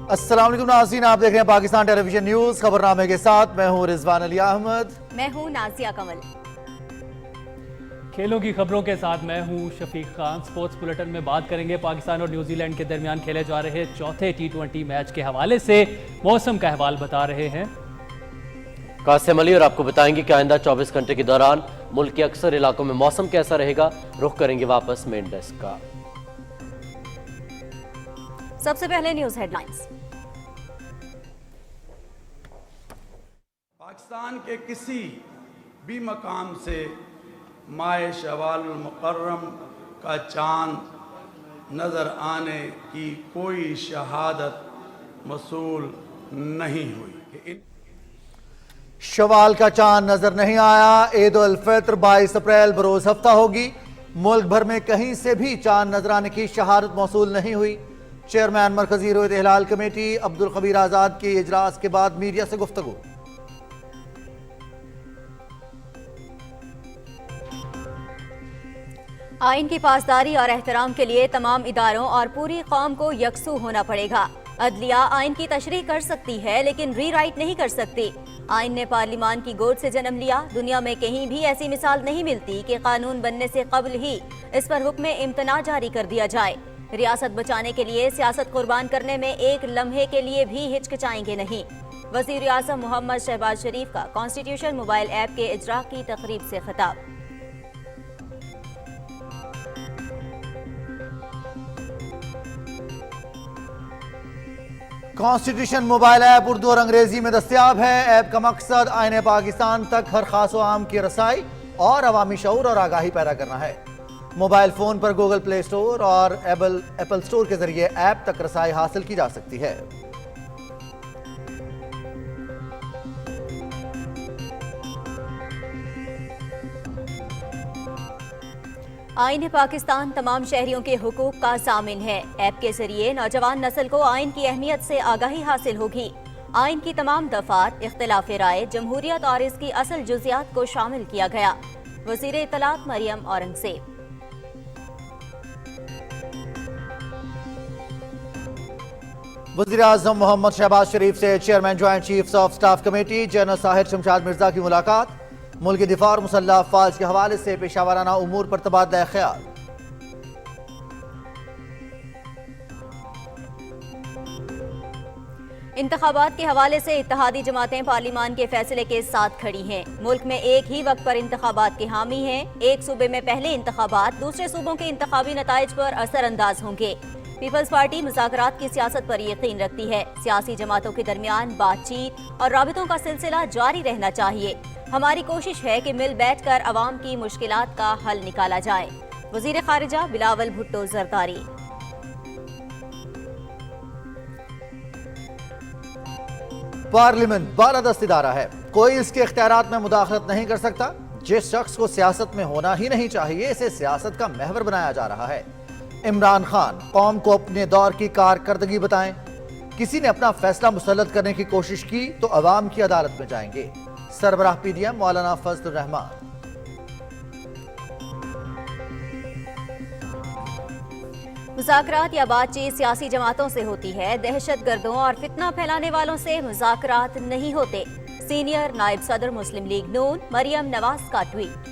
السلام علیکم ناظرین، آپ دیکھ رہے ہیں پاکستان ٹیلی ویژن نیوز خبرنامے کے ساتھ میں ہوں رضوان علی احمد۔ میں ہوں نازیہ کمل۔ کھیلوں کی خبروں کے ساتھ میں ہوں شفیق خان۔ سپورٹس بلیٹن میں بات کریں گے پاکستان اور نیوزی لینڈ کے درمیان کھیلے جا رہے چوتھے T20 میچ کے حوالے سے موسم کا احوال بتا رہے ہیں قاسم علی، اور آپ کو بتائیں گے کہ آئندہ 24 گھنٹے کے دوران ملک کے اکثر علاقوں میں موسم کیسا رہے گا۔ رخ کریں گے واپس مین ڈیسک کا۔ سب سے پہلے نیوز ہیڈ لائنز۔ پاکستان کے کسی بھی مقام سے ماہ شوال المکرم کا چاند نظر آنے کی کوئی شہادت موصول نہیں ہوئی۔ شوال کا چاند نظر نہیں آیا۔ عید الفطر 22 اپریل بروز ہفتہ ہوگی۔ ملک بھر میں کہیں سے بھی چاند نظر آنے کی شہادت موصول نہیں ہوئی۔ چیئرمین مرکزی رویت ہلال کمیٹی عبدالخبیر آزاد کے اجلاس کے بعد میڈیا سے گفتگو۔ آئین کی پاسداری اور احترام کے لیے تمام اداروں اور پوری قوم کو یکسو ہونا پڑے گا۔ عدلیہ آئین کی تشریح کر سکتی ہے لیکن ری رائٹ نہیں کر سکتی۔ آئین نے پارلیمان کی گود سے جنم لیا۔ دنیا میں کہیں بھی ایسی مثال نہیں ملتی کہ قانون بننے سے قبل ہی اس پر حکم امتناع جاری کر دیا جائے۔ ریاست بچانے کے لیے سیاست قربان کرنے میں ایک لمحے کے لیے بھی ہچکچائیں گے نہیں۔ وزیر اعظم محمد شہباز شریف کا کانسٹیٹیوشن موبائل ایپ کے اجرا کی تقریب سے خطاب۔ کانسٹیٹیوشن موبائل ایپ اردو اور انگریزی میں دستیاب ہے۔ ایپ کا مقصد آئین پاکستان تک ہر خاص و عام کی رسائی اور عوامی شعور اور آگاہی پیدا کرنا ہے۔ موبائل فون پر گوگل پلے سٹور اور ایپل سٹور کے ذریعے ایپ تک رسائی حاصل کی جا سکتی ہے۔ آئین پاکستان تمام شہریوں کے حقوق کا ضامن ہے۔ ایپ کے ذریعے نوجوان نسل کو آئین کی اہمیت سے آگاہی حاصل ہوگی۔ آئین کی تمام دفعات، اختلاف رائے، جمہوریت اور اس کی اصل جزیات کو شامل کیا گیا۔ وزیر اطلاعات مریم اورنگزیب۔ وزیر اعظم محمد شہباز شریف سے chairman joint chiefs of staff committee general Tahir Shamshad Mirza کی ملاقات۔ ملکی دفاع اور مسلح افواج کے حوالے سے پیشہ ورانہ امور پر تبادلہ خیال۔ انتخابات کے حوالے سے اتحادی جماعتیں پارلیمان کے فیصلے کے ساتھ کھڑی ہیں۔ ملک میں ایک ہی وقت پر انتخابات کے حامی ہیں۔ ایک صوبے میں پہلے انتخابات دوسرے صوبوں کے انتخابی نتائج پر اثر انداز ہوں گے۔ پیپلز پارٹی مذاکرات کی سیاست پر یقین رکھتی ہے۔ سیاسی جماعتوں کے درمیان بات چیت اور رابطوں کا سلسلہ جاری رہنا چاہیے۔ ہماری کوشش ہے کہ مل بیٹھ کر عوام کی مشکلات کا حل نکالا جائے۔ وزیر خارجہ بلاول بھٹو زرداری۔ پارلیمنٹ بالادست ادارہ ہے، کوئی اس کے اختیارات میں مداخلت نہیں کر سکتا۔ جس شخص کو سیاست میں ہونا ہی نہیں چاہیے اسے سیاست کا محور بنایا جا رہا ہے۔ عمران خان قوم کو اپنے دور کی کارکردگی بتائیں۔ کسی نے اپنا فیصلہ مسلط کرنے کی کوشش کی تو عوام کی عدالت میں جائیں گے۔ سربراہ پی ڈی ایم مولانا فضل الرحمان۔ مذاکرات یا بات چیت سیاسی جماعتوں سے ہوتی ہے، دہشت گردوں اور فتنہ پھیلانے والوں سے مذاکرات نہیں ہوتے۔ سینئر نائب صدر مسلم لیگ نون مریم نواز کا ٹویٹ۔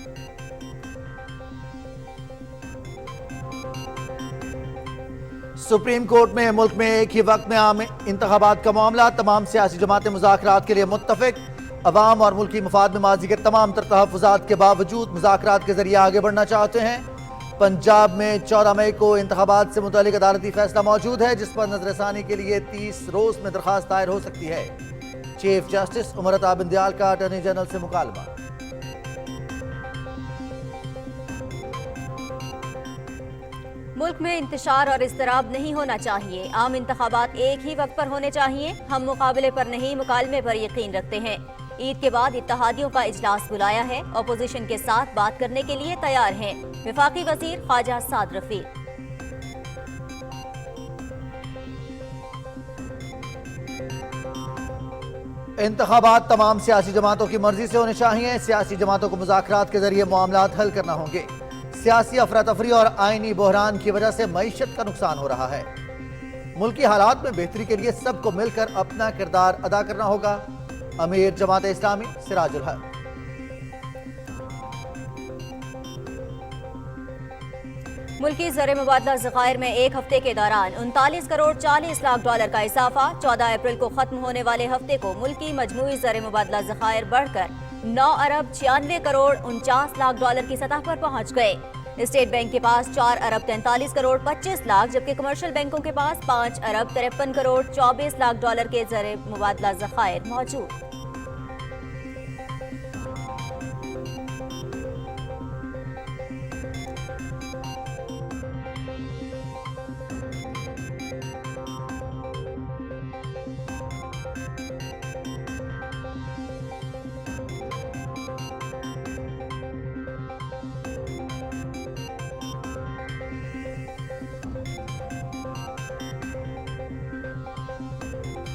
سپریم کورٹ میں ملک میں ایک ہی وقت میں عام انتخابات کا معاملہ، تمام سیاسی جماعتیں مذاکرات کے لیے متفق۔ عوام اور ملکی مفاد میں ماضی کے تمام تر تحفظات کے باوجود مذاکرات کے ذریعے آگے بڑھنا چاہتے ہیں۔ پنجاب میں 14 مئی کو انتخابات سے متعلق عدالتی فیصلہ موجود ہے جس پر نظر ثانی کے لیے 30 روز میں درخواست دائر ہو سکتی ہے۔ چیف جسٹس عمر عطا بندیال کا اٹارنی جنرل سے مکالمہ۔ ملک میں انتشار اور اضطراب نہیں ہونا چاہیے۔ عام انتخابات ایک ہی وقت پر ہونے چاہیے۔ ہم مقابلے پر نہیں مکالمے پر یقین رکھتے ہیں۔ عید کے بعد اتحادیوں کا اجلاس بلایا ہے۔ اپوزیشن کے ساتھ بات کرنے کے لیے تیار ہیں۔ وفاقی وزیر خواجہ سعد رفیق۔ انتخابات تمام سیاسی جماعتوں کی مرضی سے ہونے چاہیے۔ سیاسی جماعتوں کو مذاکرات کے ذریعے معاملات حل کرنا ہوں گے۔ سیاسی افراتفری اور آئینی بحران کی وجہ سے معیشت کا نقصان ہو رہا ہے۔ ملکی حالات میں بہتری کے لیے سب کو مل کر اپنا کردار ادا کرنا ہوگا. امیر جماعت اسلامی سراج الحق. ملکی زر مبادلہ ذخائر میں ایک ہفتے کے دوران 39 کروڑ 40 لاکھ ڈالر کا اضافہ. 14 اپریل کو ختم ہونے والے ہفتے کو ملکی مجموعی زر مبادلہ ذخائر بڑھ کر 9 ارب 96 کروڑ 49 لاکھ ڈالر کی سطح پر پہنچ گئے. اسٹیٹ بینک کے پاس 4 ارب 43 کروڑ 25 لاکھ جبکہ کمرشل بینکوں کے پاس 5 ارب 53 کروڑ 24 لاکھ ڈالر کے زر مبادلہ ذخائر موجود.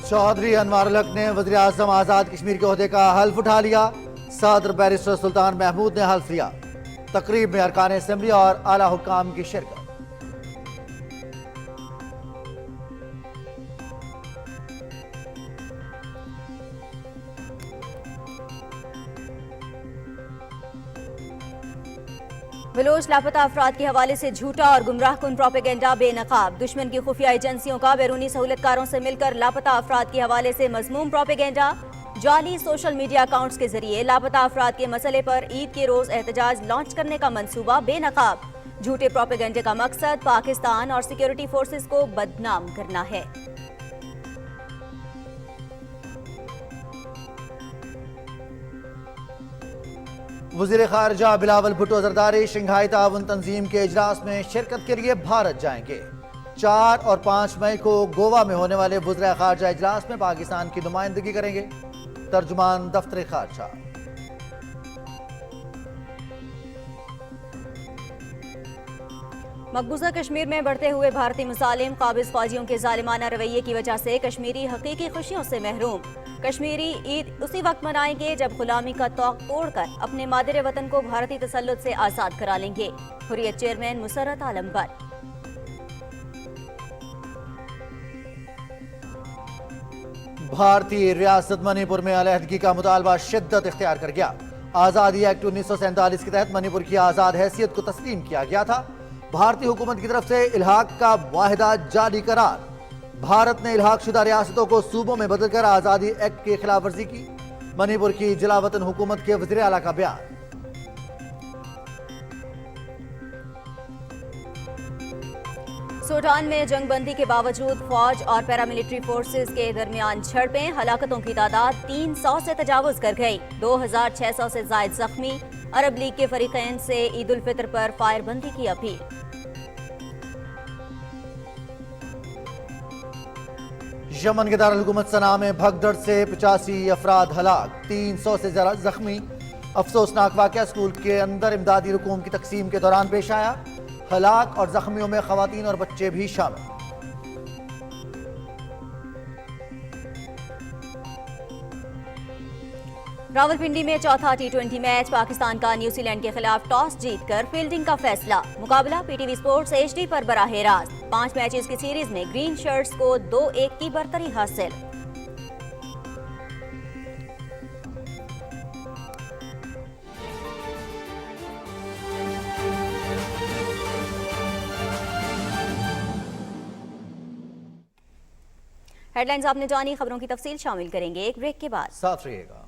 چودھری انوار الحق نے وزیر اعظم آزاد کشمیر کے عہدے کا حلف اٹھا لیا. صدر بیرسٹر سلطان محمود نے حلف لیا. تقریب میں ارکان اسمبلی اور اعلیٰ حکام کی شرکت. بلوچ لاپتہ افراد کے حوالے سے جھوٹا اور گمراہ کن پروپیگنڈا بے نقاب. دشمن کی خفیہ ایجنسیوں کا بیرونی سہولتکاروں سے مل کر لاپتہ افراد کے حوالے سے مذموم پروپیگنڈا. جعلی سوشل میڈیا اکاؤنٹس کے ذریعے لاپتہ افراد کے مسئلے پر عید کے روز احتجاج لانچ کرنے کا منصوبہ بے نقاب. جھوٹے پروپیگنڈے کا مقصد پاکستان اور سیکیورٹی فورسز کو بدنام کرنا ہے. وزیر خارجہ بلاول بھٹو زرداری شنگھائی تعاون تنظیم کے اجلاس میں شرکت کے لیے بھارت جائیں گے. 4 اور 5 مئی کو گوا میں ہونے والے وزراء خارجہ اجلاس میں پاکستان کی نمائندگی کریں گے. ترجمان دفتر خارجہ. مقبوضہ کشمیر میں بڑھتے ہوئے بھارتی مظالم قابض فوجیوں کے ظالمانہ رویے کی وجہ سے کشمیری حقیقی خوشیوں سے محروم. کشمیری عید اسی وقت منائیں گے جب غلامی کا طوق توڑ کر اپنے مادر وطن کو بھارتی تسلط سے آزاد کرا لیں گے. حریت چیئرمین مسرت عالم بٹ. بھارتی ریاست منی پور میں علیحدگی کا مطالبہ شدت اختیار کر گیا. آزادی ایکٹ 1947 کے تحت منی پور کی آزاد حیثیت کو تسلیم کیا گیا تھا. بھارتی حکومت کی طرف سے الحاق کا معاہدہ جاری قرار. بھارت نے الحاق شدہ ریاستوں کو صوبوں میں بدل کر آزادی ایکٹ کی خلاف ورزی کی. منی پور کی جلا وطن حکومت کے وزیر اعلیٰ کا بیان. سوڈان میں جنگ بندی کے باوجود فوج اور پیراملٹری فورسز کے درمیان جھڑپیں. ہلاکتوں کی تعداد 300 سے تجاوز کر گئی. 2600 سے زائد زخمی. عرب لیگ کے فریقین سے عید الفطر پر فائر بندی کی اپیل. یمن کے دارالحکومت صنعاء میں بھگدڑ سے 85 افراد ہلاک. 300 سے زیادہ زخمی. افسوسناک واقعہ اسکول کے اندر امدادی رقوم کی تقسیم کے دوران پیش آیا. ہلاک اور زخمیوں میں خواتین اور بچے بھی شامل. راولپنڈی میں چوتھا T20 میچ. پاکستان کا نیوزی لینڈ کے خلاف ٹاس جیت کر فیلڈنگ کا فیصلہ. مقابلہ PTV سپورٹس HD پر براہ راست. 5 میچز کی سیریز میں گرین شرٹس کو 2-1 کی برتری حاصل. ہیڈ لائنز آپ نے جانی. خبروں کی تفصیل شامل کریں گے ایک بریک کے بعد. ساتھ رہیے گا.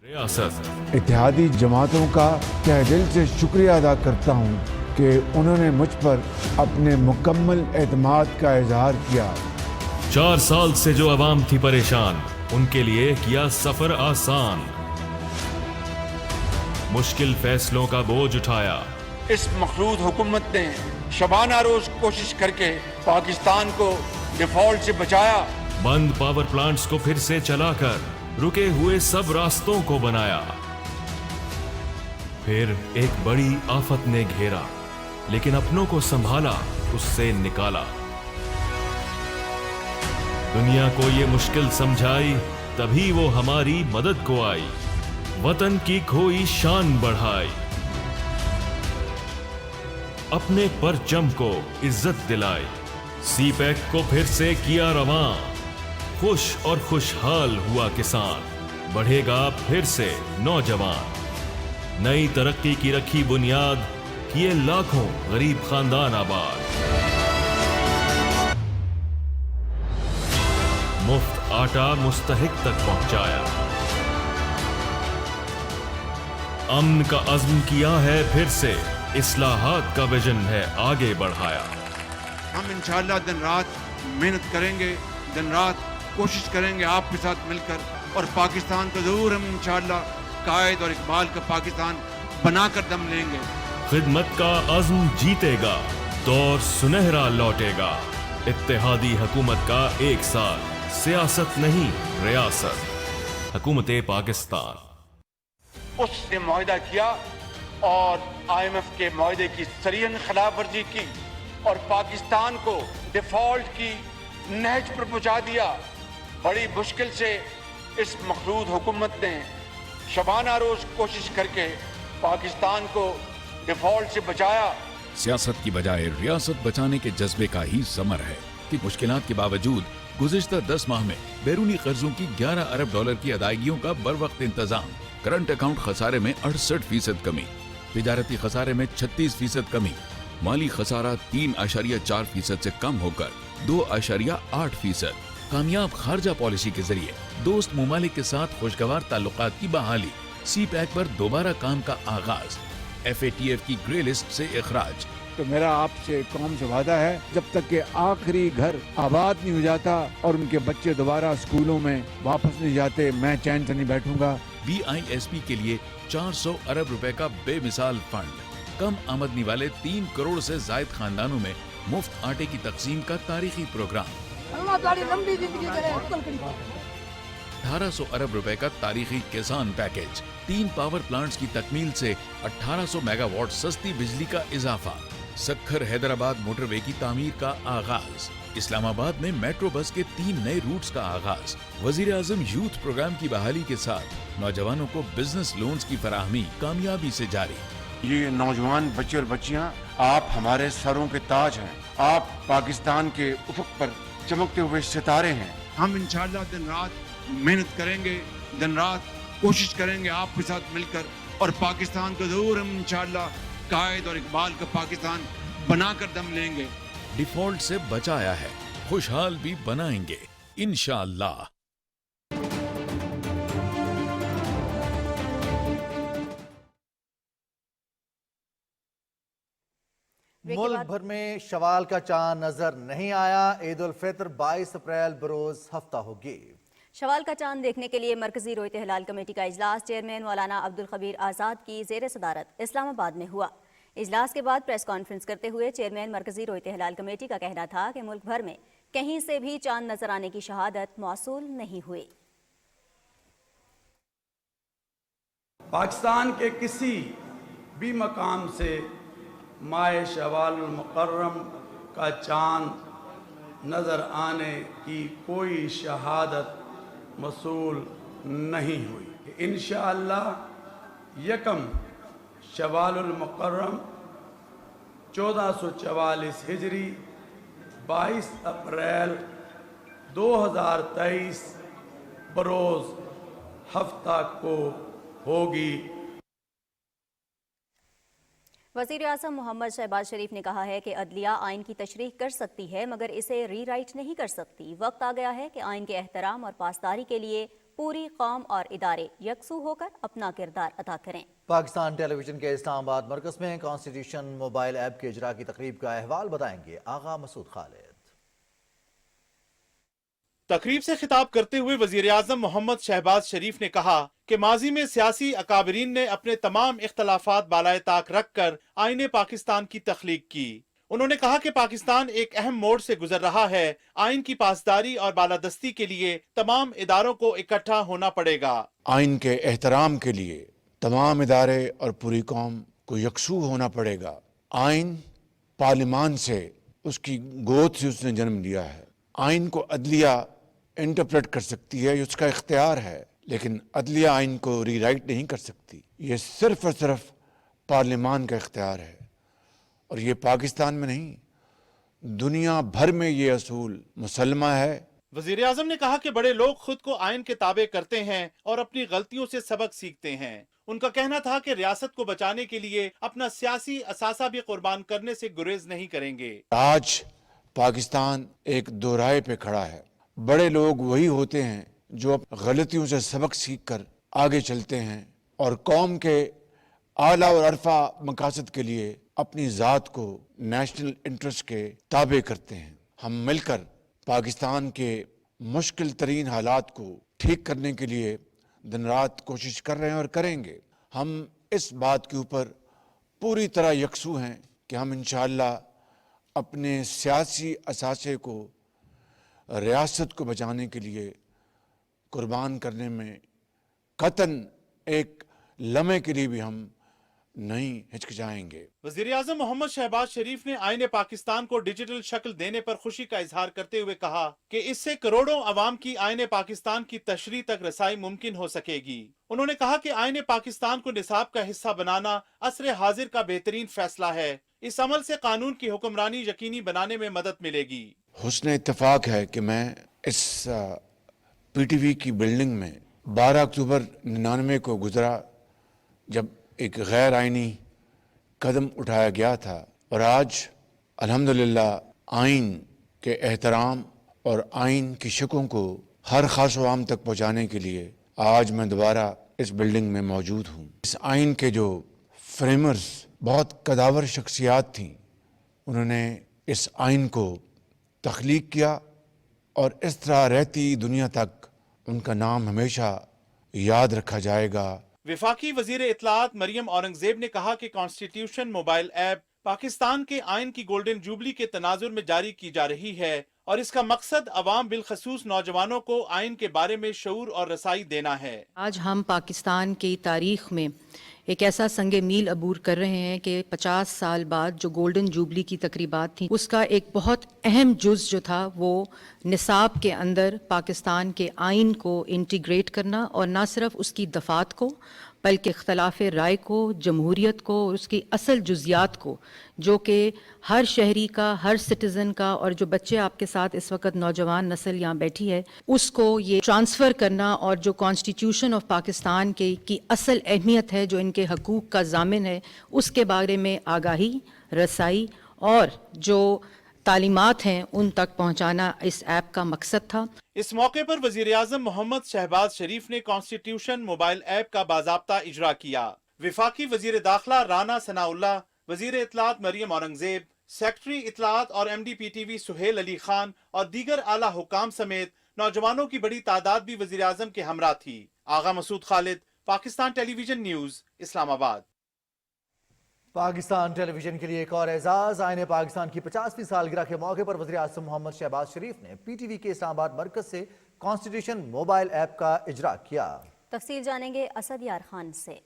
ریاست اتحادی جماعتوں کا تہ دل سے شکریہ ادا کرتا ہوں کہ انہوں نے مجھ پر اپنے مکمل اعتماد کا اظہار کیا. 4 سال سے جو عوام تھی پریشان ان کے لیے کیا سفر آسان. مشکل فیصلوں کا بوجھ اٹھایا. اس مخلوط حکومت نے شبانہ روز کوشش کر کے پاکستان کو ڈیفالٹ سے بچایا. بند پاور پلانٹس کو پھر سے چلا کر رکے ہوئے سب راستوں کو بنایا. پھر ایک بڑی آفت نے گھیرا لیکن اپنوں کو سنبھالا, اس سے نکالا. दुनिया को ये मुश्किल समझाई, तभी वो हमारी मदद को आई, वतन की खोई शान बढ़ाई, अपने परचम को इज्जत दिलाई, सीपैक को फिर से किया रवां, खुश और खुशहाल हुआ किसान, बढ़ेगा फिर से नौजवान, नई तरक्की की रखी बुनियाद, किए लाखों गरीब खानदान आबाद, मुफ्त आटा मुस्तहिक तक पहुंचाया, अमन का अज़्म किया है फिर से, इस्लाहात का विजन है आगे बढ़ाया। हम इंशाअल्लाह दिन रात मेहनत करेंगे, दिन रात कोशिश करेंगे आपके साथ मिलकर, और पाकिस्तान को जरूर हम इंशाअल्लाह कायद और इकबाल का पाकिस्तान बनाकर दम लेंगे। खिदमत का अज़्म जीतेगा, दौर सुनहरा लौटेगा, इत्तेहादी हुकूमत का एक साल, सियासत नहीं रियासत, हुकूमत पाकिस्तान। उसने मुआहदा किया और IMF के मुआहदे की सरीहन खिलाफ वर्जी की और पाकिस्तान को डिफॉल्ट की नहज पर पहुंचा दिया। बड़ी मुश्किल से इस मखलूद हुकूमत ने शबाना रोज कोशिश करके पाकिस्तान को डिफॉल्ट से बचाया। सियासत की बजाय रियासत बचाने के जज्बे का ही समर है कि मुश्किलात के बावजूद गुज़िश्ता 10 माह में बैरूनी कर्जों की 11 अरब डॉलर की अदायगियों का बर वक्त इंतजाम, करंट अकाउंट खसारे में 68% कमी, तिजारती खसारे में 36% कमी, माली खसारा 3.4% से कम होकर 2.8%, कामयाब खारजा पॉलिसी के जरिए दोस्त ममालिक के साथ खुशगवार ताल्लुकात की बहाली, CPEC पर दोबारा काम का आगाज, FATF की ग्रे लिस्ट से इखराज। तो मेरा आपसे कौम से वादा है, जब तक कि आखिरी घर आबाद नहीं हो जाता और उनके बच्चे दोबारा स्कूलों में वापस नहीं जाते, मैं चैन से नहीं बैठूंगा। BISP के लिए 400 अरब रुपए का बेमिसाल फंड, कम आमदनी वाले 3 करोड़ से जायद खानदानों में मुफ्त आटे की तकसीम का तारीखी प्रोग्राम, 1800 अरब रुपए का तारीखी किसान पैकेज, 3 पावर प्लांट्स की तकमील से 1800 मेगावाट सस्ती बिजली का इजाफा, सक्खर हैदराबाद मोटरवे की तामीर का आगाज, इस्लामाबाद में मेट्रो बस के 3 नए रूट्स का आगाज, वजीर आजम यूथ प्रोग्राम की बहाली के साथ नौजवानों को बिजनेस लोन्स की फराहमी कामयाबी से जारी। ये नौजवान बच्चे और बच्चियां, आप हमारे सरों के ताज हैं, आप पाकिस्तान के उफक पर चमकते हुए सितारे हैं। हम इंशाअल्लाह दिन रात मेहनत करेंगे, दिन रात कोशिश करेंगे आपके साथ मिलकर, और पाकिस्तान को जरूर हम इंशाअल्लाह कायद और इकबाल का पाकिस्तान बनाकर दम लेंगे। डिफॉल्ट से बचाया है, खुशहाल भी बनाएंगे इंशाअल्लाह। मुल्क भर में शवाल का चांद नजर नहीं आया, ईद उल फितर 22 अप्रैल बरोज हफ्ता होगी। शवाल का चांद देखने के लिए मरकजी रोयत हिलाल कमेटी का इजलास चेयरमैन मौलाना अब्दुल खबीर आज़ाद की ज़ेर सदारत इस्लामाबाद में हुआ। इजलास के बाद प्रेस कॉन्फ्रेंस करते हुए चेयरमैन मरकजी रोयत हिलाल कमेटी का कहना था कि मुल्क भर में कहीं से भी चांद नजर आने की शहादत मौसूल नहीं हुई। पाकिस्तान के किसी भी मकाम से माह शवाल मुकर्रम का चांद नज़र आने की कोई शहादत मौसूल नहीं हुई। इंशाअल्लाह यकम शवालुल मुकर्रम 1444 हिजरी 22 अप्रैल 2023 बरोज हफ्ता को होगी। वज़ीर आज़म मोहम्मद शहबाज शरीफ ने कहा है कि अदलिया आइन की तशरीह कर सकती है मगर इसे रीराइट नहीं कर सकती। वक्त आ गया है कि आइन के एहतराम और पासदारी के लिए पूरी कौम और इदारे यकसू होकर अपना किरदार अदा करें। पाकिस्तान टेलीविजन के इस्लामाबाद मरकज में कॉन्स्टिट्यूशन मोबाइल ऐप के इजरा की तकरीब का अहवाल बताएंगे आगा मसूद खालिद। तकरीब से खिताब करते हुए वजीर आजम मोहम्मद शहबाज शरीफ ने कहा कि माजी में सियासी अकाबरीन ने अपने तमाम इख्तलाफात बालाए ताक रखकर आईने पाकिस्तान की तख्लीक की। उन्होंने कहा कि पाकिस्तान एक अहम मोड़ से गुजर रहा है। आइन की पासदारी और बालादस्ती के लिए तमाम इदारों को इकट्ठा होना पड़ेगा। आइन के एहतराम के लिए तमाम इदारे और पूरी कौम को यकसू होना पड़ेगा। आइन पार्लिमान से, उसकी गोद से उसने जन्म लिया है। आइन को अदलिया इंटरप्रेट कर सकती है, ये उसका इख्तियार है, लेकिन अदलिया आइन को रीराइट नहीं कर सकती। ये सिर्फ और सिर्फ पार्लियामान का इख्तियार है, और ये पाकिस्तान में नहीं, दुनिया भर में ये असूल मुसल्लमा है। वजीर आजम ने कहा कि बड़े लोग खुद को आइन के ताबे करते हैं और अपनी गलतियों से सबक सीखते हैं। उनका कहना था कि रियासत को बचाने के लिए अपना सियासी असासा भी कुर्बान करने से गुरेज नहीं करेंगे। आज पाकिस्तान एक दोराहे पे खड़ा है। बड़े लोग वही होते हैं जो गलतियों से सबक सीख कर आगे चलते हैं और कौम के आला और अरफा मकासद के लिए अपनी ज़ात को नेशनल इंटरेस्ट के ताबे करते हैं। हम मिलकर पाकिस्तान के मुश्किल तरीन हालात को ठीक करने के लिए दिन रात कोशिश कर रहे हैं और करेंगे। हम इस बात के ऊपर पूरी तरह यकसू हैं कि हम इंशाअल्लाह अपने सियासी असासे को रियासत को बचाने के लिए कुर्बान करने में कतन एक लम्हे के लिए भी हम नहीं हिचकिचाएंगे। वजीर आजम मोहम्मद शहबाज शरीफ ने आईने पाकिस्तान को डिजिटल शक्ल देने पर खुशी का इजहार करते हुए कहा कि इससे करोड़ों अवाम की आईने पाकिस्तान की तशरीह तक रसाई मुमकिन हो सकेगी। उन्होंने कहा कि आईने पाकिस्तान को निसाब का हिस्सा बनाना असर हाजिर का बेहतरीन फैसला है। इस अमल से कानून की हुक्मरानी यकीनी बनाने में मदद मिलेगी। हुस्न इत्तेफाक है कि मैं इस पीटीवी की बिल्डिंग में 12 अक्टूबर 99 को गुजरा, जब एक गैर आइनी कदम उठाया गया था, और आज अल्हम्दुलिल्लाह आइन के एहतराम और आइन की शिकों को हर खास आवाम तक पहुँचाने के लिए आज मैं दोबारा इस बिल्डिंग में मौजूद हूँ। इस आइन के जो फ्रेमर्स बहुत कदावर शख्सियात थीं, उन्होंने इस आइन को तख्लीक किया और इस तरह रहती दुनिया तक उनका नाम हमेशा याद रखा जाएगा। विफाकी वजीर इत्तलात मरियम औरंगजेब ने कहा कि कॉन्स्टिट्यूशन मोबाइल ऐप पाकिस्तान के आइन की गोल्डन जुबली के तनाजुर में जारी की जा रही है और इसका मकसद अवाम बिलखसूस नौजवानों को आइन के बारे में शऊर और रसाई देना है। आज हम पाकिस्तान की तारीख में एक ऐसा संगे मील अबूर कर रहे हैं कि 50 साल बाद जो गोल्डन जुबली की तकरीबात थी, उसका एक बहुत अहम जुज़ जो था वो निसाब के अंदर पाकिस्तान के आइन को इंटीग्रेट करना, और ना सिर्फ उसकी दफ़ात को बल्कि इख्तलाफ राय को, जमहूरियत को, उसकी असल जुज़ियात को, जो कि हर शहरी का, हर सिटीज़न का, और जो बच्चे आपके साथ इस वक्त नौजवान नस्ल यहाँ बैठी है, उसको ये ट्रांसफ़र करना, और जो कॉन्स्टिट्यूशन ऑफ पाकिस्तान की असल अहमियत है, जो इनके हकूक़ का ज़ामिन है, उसके बारे में आगाही, रसाई और जो तालीमात हैं उन तक पहुँचाना इस ऐप का मकसद था। इस मौके पर वजीर आजम मोहम्मद शहबाज शरीफ ने कॉन्स्टिट्यूशन मोबाइल ऐप का बाज़ाब्ता इजरा किया। विफाकी वजीर दाखिला राना सनाउल्लाह, वजीर इत्तलात मरियम औरंगजेब, सेक्रेटरी इत्तलात और MD-PTV सुहेल अली खान और दीगर आला हुकाम समेत नौजवानों की बड़ी तादाद भी वजीर आजम के हमरा थी। Agha Masood Khalid, Pakistan television news, Islamabad. Pakistan television के लिए एक और एजाज। आईने पाकिस्तान की 50वीं सालगिरह के मौके पर वज़ीर आज़म मोहम्मद शहबाज शरीफ ने PTV के इस्लामाबाद मरकज से कॉन्स्टिट्यूशन मोबाइल ऐप का इजरा किया। तफसील जानेंगे असद यार खान से।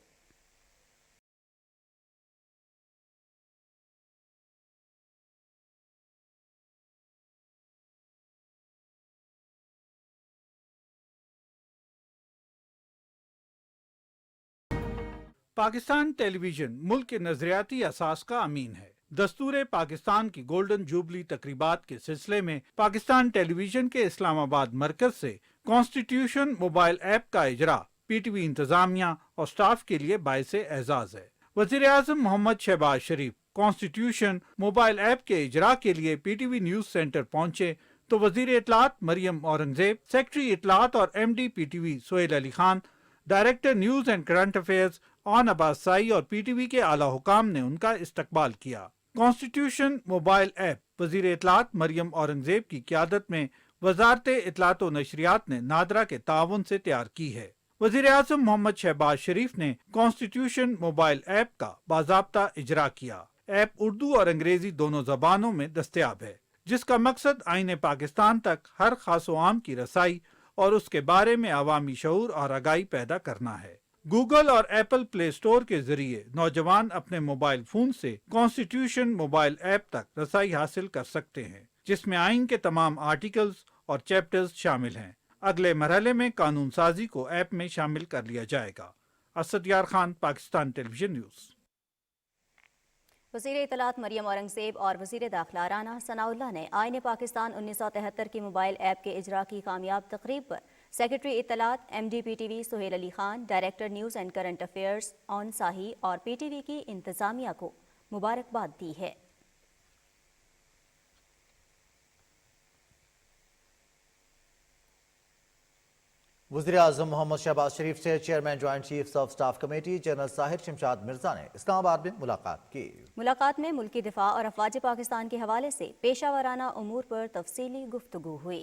पाकिस्तान टेलीविजन मुल्क के नजरियाती असास का अमीन है। दस्तूर पाकिस्तान की गोल्डन जुबली तकरीबात के सिलसिले में पाकिस्तान टेलीविजन के इस्लामाबाद मरकज से कॉन्स्टिट्यूशन मोबाइल ऐप का इजरा PTV इंतजामिया और स्टाफ के लिए बाइस एजाज है। वजीर आज़म मोहम्मद शहबाज शरीफ कॉन्स्टिट्यूशन मोबाइल ऐप के इजरा के लिए PTV न्यूज सेंटर पहुंचे तो वजीर इत्तलात मरियम औरंगजेब, सेक्रेटरी इत्तलात और MD-PTV Suhail Ali Khan, director news and current affairs on Abbas Sai और PTV के आला हुकाम ने उनका इस्तकबाल किया। कॉन्स्टिट्यूशन मोबाइल ऐप वजीर इत्तलात मरियम औरंगजेब की क़यादत में वजारत इत्तलात व नशरियात ने नादरा के ताउन से तैयार की है। वजीर आज़म मोहम्मद शहबाज शरीफ ने कॉन्स्टिट्यूशन मोबाइल ऐप का बाज़ाब्ता इजरा किया। ऐप उर्दू और अंग्रेजी दोनों जबानों में दस्तयाब है, जिसका मकसद आईने पाकिस्तान तक हर खास आम की रसाई और उसके बारे में अवामी शऊर और आगाही पैदा करना है। गूगल और एप्पल प्ले स्टोर के जरिए नौजवान अपने मोबाइल फोन से कॉन्स्टिट्यूशन मोबाइल ऐप तक रसाई हासिल कर सकते हैं, जिसमें आइन के तमाम आर्टिकल्स और चैप्टर्स शामिल हैं। अगले मरहले में कानून साजी को ऐप में शामिल कर लिया जाएगा। असद यार खान, पाकिस्तान टेलीविजन न्यूज़। वज़ीर इत्तलात मरियम औरंगज़ेब और वज़ीर दाखिला राना सनाउल्लाह ने आईन पाकिस्तान 1973 की मोबाइल ऐप के इजरा की कामयाब तकरीब पर सेक्रेटरी इत्तलात MD PTV Suhail Ali Khan, director news and current affairs ऑन साही और PTV की इंतज़ामिया को मुबारकबाद दी है। वज़ीर-ए-आज़म मोहम्मद शहबाज शरीफ से chairman joint chiefs of staff committee general Sahir Shamshad Mirza ने इस्लामाबाद में मुलाकात की। मुलाकात में मुल्की दिफा और अफवाज पाकिस्तान के हवाले से पेशा वाराना उमूर पर तफसीली गुफ्तगू हुई।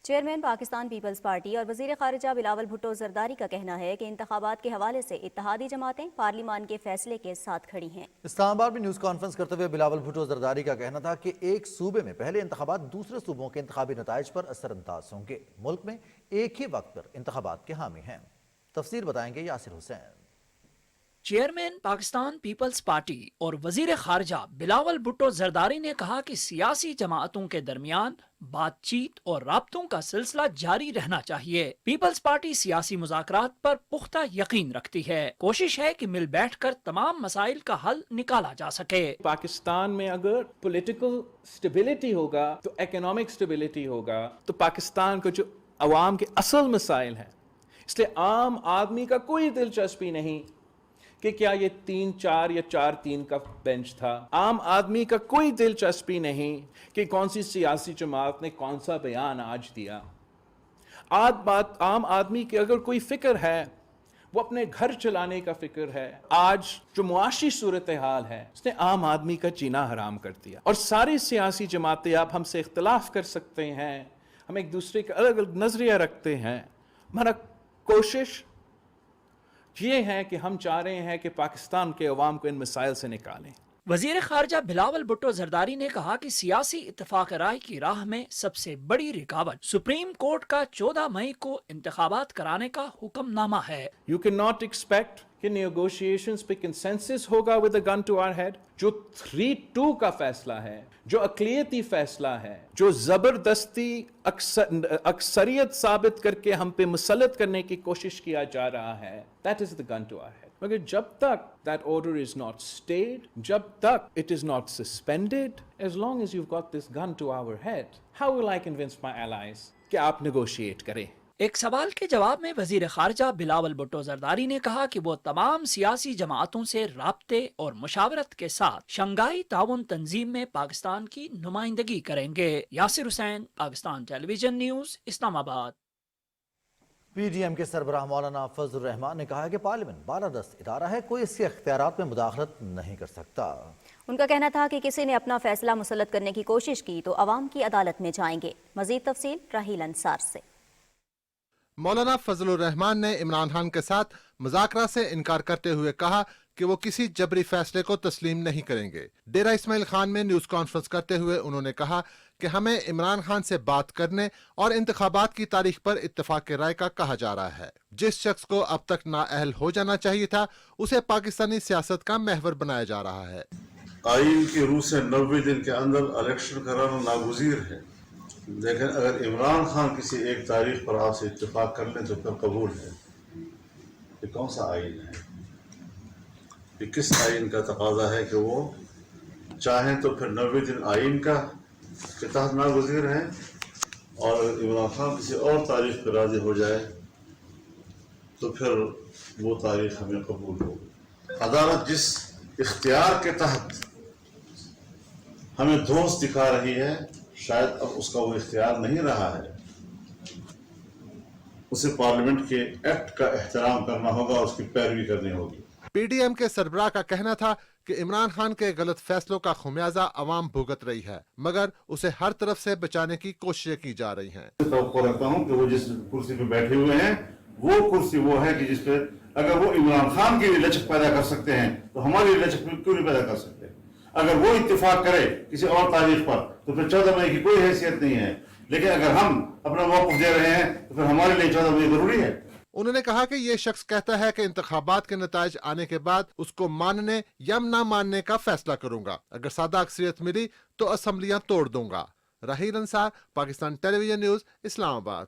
चेयरमैन पाकिस्तान पीपल्स पार्टी और वज़ीर ख़ारिजा बिलावल भुट्टो ज़रदारी का कहना है कि इंतखाबात के हवाले से इत्तेहादी जमातें पार्लिमान के फैसले के साथ खड़ी हैं। इस्लामाबाद में न्यूज़ कॉन्फ्रेंस करते हुए बिलावल भुट्टो ज़रदारी का कहना था कि एक सूबे में पहले इंतखाबात दूसरे सूबों के इंतखाबी नताइज पर असरअंदाज होंगे। मुल्क में एक ही वक्त पर इंतखाबात के हामी हैं। तफसीर बताएंगे यासिर हुसैन। चेयरमैन पाकिस्तान पीपल्स पार्टी और वजीर खारजा बिलावल भुट्टो जरदारी ने कहा कि सियासी जमातों के दरमियान बातचीत और राब्तों का सिलसिला जारी रहना चाहिए। पीपल्स पार्टी सियासी मुज़ाकरात पर पुख्ता यकीन रखती है। कोशिश है कि मिल बैठकर तमाम मसाइल का हल निकाला जा सके। पाकिस्तान में अगर पॉलिटिकल स्टेबिलिटी होगा तो इकोनॉमिक स्टेबिलिटी होगा, तो पाकिस्तान को जो अवाम के असल मसाइल हैं, इसलिए आम आदमी का कोई दिलचस्पी नहीं कि क्या ये 3-4 या 4-3 का बेंच था। आम आदमी का कोई दिलचस्पी नहीं कि कौन सी सियासी जमात ने कौन सा बयान आज दिया। आम आदमी की अगर कोई फिक्र है वो अपने घर चलाने का फिक्र है। आज जो मुआशी सूरत हाल है उसने आम आदमी का जीना हराम कर दिया। और सारी सियासी जमातें आप हमसे इख्तलाफ कर सकते हैं, हम एक दूसरे का अलग अलग नजरिया रखते हैं, हमारा कोशिश ये है कि हम चाह रहे हैं कि पाकिस्तान के अवाम को इन मसाइल से निकालें। वजीर खारजा बिलावल भुट्टो जरदारी ने कहा कि सियासी इत्तेफाक राय की राह में सबसे बड़ी रुकावट सुप्रीम कोर्ट का 14 मई को इंतखाबात कराने का हुक्मनामा है। यू कैन नॉट एक्सपेक्ट कि नेगोशिएशंस पे कंसेंसस होगा with a gun to our head. जो 3-2 का फैसला है, जो अक़लियती फैसला है, जो जबरदस्ती अक्सरियत साबित करके हम पे मुसल्लत करने की कोशिश किया जा रहा है, that is the gun to our head. मगर जब तक that order is not stayed, जब तक it is not suspended, as long as you got this gun to our head, how will I convince my allies कि आप negotiate करें। एक सवाल के जवाब में वजीर खारजा बिलावल भुट्टो जरदारी ने कहा कि वो तमाम सियासी जमातों से राब्ते और मुशावरत के साथ शंघाई ताउन तंजीम में पाकिस्तान की नुमाइंदगी करेंगे। Yasir Hussain, Pakistan television news, Islamabad. PDM के सरबराह मौलाना फजल रहमान ने कहा कि पार्लियामेंट बालादस्त इदारा है, कोई इसके इख्तियारात में मुदाखलत नहीं कर सकता। उनका कहना था कि किसी ने अपना फैसला मुसल्लत करने की कोशिश की तो अवाम की अदालत में जाएंगे। मजीद तफसील राहील अंसार से। मौलाना फजलुर रहमान ने इमरान खान के साथ मुज़ाकरा से इनकार करते हुए कहा कि वो किसी जबरी फैसले को तस्लीम नहीं करेंगे। डेरा इस्माइल खान में न्यूज़ कॉन्फ्रेंस करते हुए उन्होंने कहा कि हमें इमरान खान से बात करने और इंतखाबात की तारीख पर इत्तेफाक राय का कहा जा रहा है। जिस शख्स को अब तक नाअहल हो जाना चाहिए था उसे पाकिस्तानी सियासत का महवर बनाया जा रहा है। आइन की रूह से 90 दिन के अंदर इलेक्शन कराना नागुज़ीर है, लेकिन अगर इमरान खान किसी एक तारीख पर आपसे इत्तेफाक कर लें तो फिर कबूल है। ये कौन सा आइन है? ये किस आइन का तकाजा है कि वो चाहें तो फिर 90 दिन आइन का के तहत नागुज़ीर हैं, और इमरान खान किसी और तारीख पर राज़ी हो जाए तो फिर वो तारीख हमें कबूल होगी। अदालत जिस इख्तियार के तहत हमें दोस्त दिखा रही है, शायद अब उसका वो इख्तियार नहीं रहा है। उसे पार्लियामेंट के एक्ट का एहतराम करना होगा, उसकी पैरवी करनी होगी। PDM के सरबराह का कहना था कि इमरान खान के गलत फैसलों का खुमियाजा अवाम भुगत रही है, मगर उसे हर तरफ से बचाने की कोशिशें की जा रही हैं। तो रखता हूँ कि वो जिस कुर्सी पे बैठे हुए हैं वो कुर्सी वो है कि जिस पे अगर वो इमरान खान के लिए लचक पैदा कर सकते हैं तो हमारे लिए लचक क्यों नहीं पैदा कर सकते। अगर वो इत्तेफाक करे किसी और तारीख पर तो फिर 14 मई की कोई हैसियत नहीं है, लेकिन अगर हम अपना मौक़िफ़ दे रहे हैं तो फिर हमारे लिए 14 मई जरूरी है। उन्होंने कहा कि ये शख्स कहता है कि इंतखाबात के नताइज आने के बाद उसको मानने या न मानने का फैसला करूंगा। अगर सादा अक्सरियत मिली तो असम्बलियां तोड़ दूंगा। Raheel Ansar, Pakistan television news, Islamabad.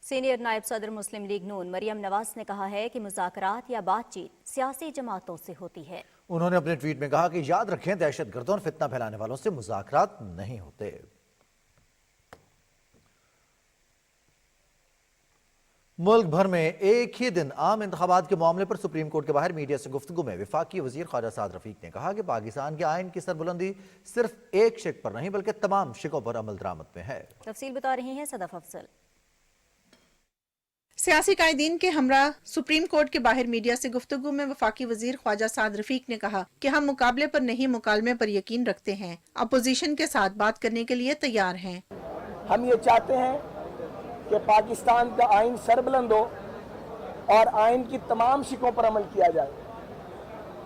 Senior नायब सदर मुस्लिम लीग नून मरियम नवाज ने कहा है कि मुज़ाकरात या बातचीत सियासी जमातों से होती है। उन्होंने अपने ट्वीट में कहा कि याद रखें, दहशतगर्दों और फितना फैलाने वालों से मुज़ाकरात नहीं होते। मुल्क भर में एक ही दिन आम इंतखाबात के मामले पर सुप्रीम कोर्ट के बाहर मीडिया से गुफ्तगू में वफाकी वजीर ख्वाजा साद रफीक ने कहा कि पाकिस्तान के आइन की सरबुलंदी सिर्फ एक शिक पर नहीं बल्कि तमाम शिकों पर अमल दरामद में है। तफसील बता रही हैं सदफ अफजल। सियासी कायदीन के हमरा सुप्रीम कोर्ट के बाहर मीडिया से गुफ्तगू में वफाकी वजीर ख्वाजा साद रफीक ने कहा कि हम मुकाबले पर नहीं मुकालमे पर यकीन रखते हैं, अपोजिशन के साथ बात करने के लिए तैयार हैं। हम ये चाहते हैं कि पाकिस्तान का आइन सरबुलंद हो और आइन की तमाम शिकों पर अमल किया जाए,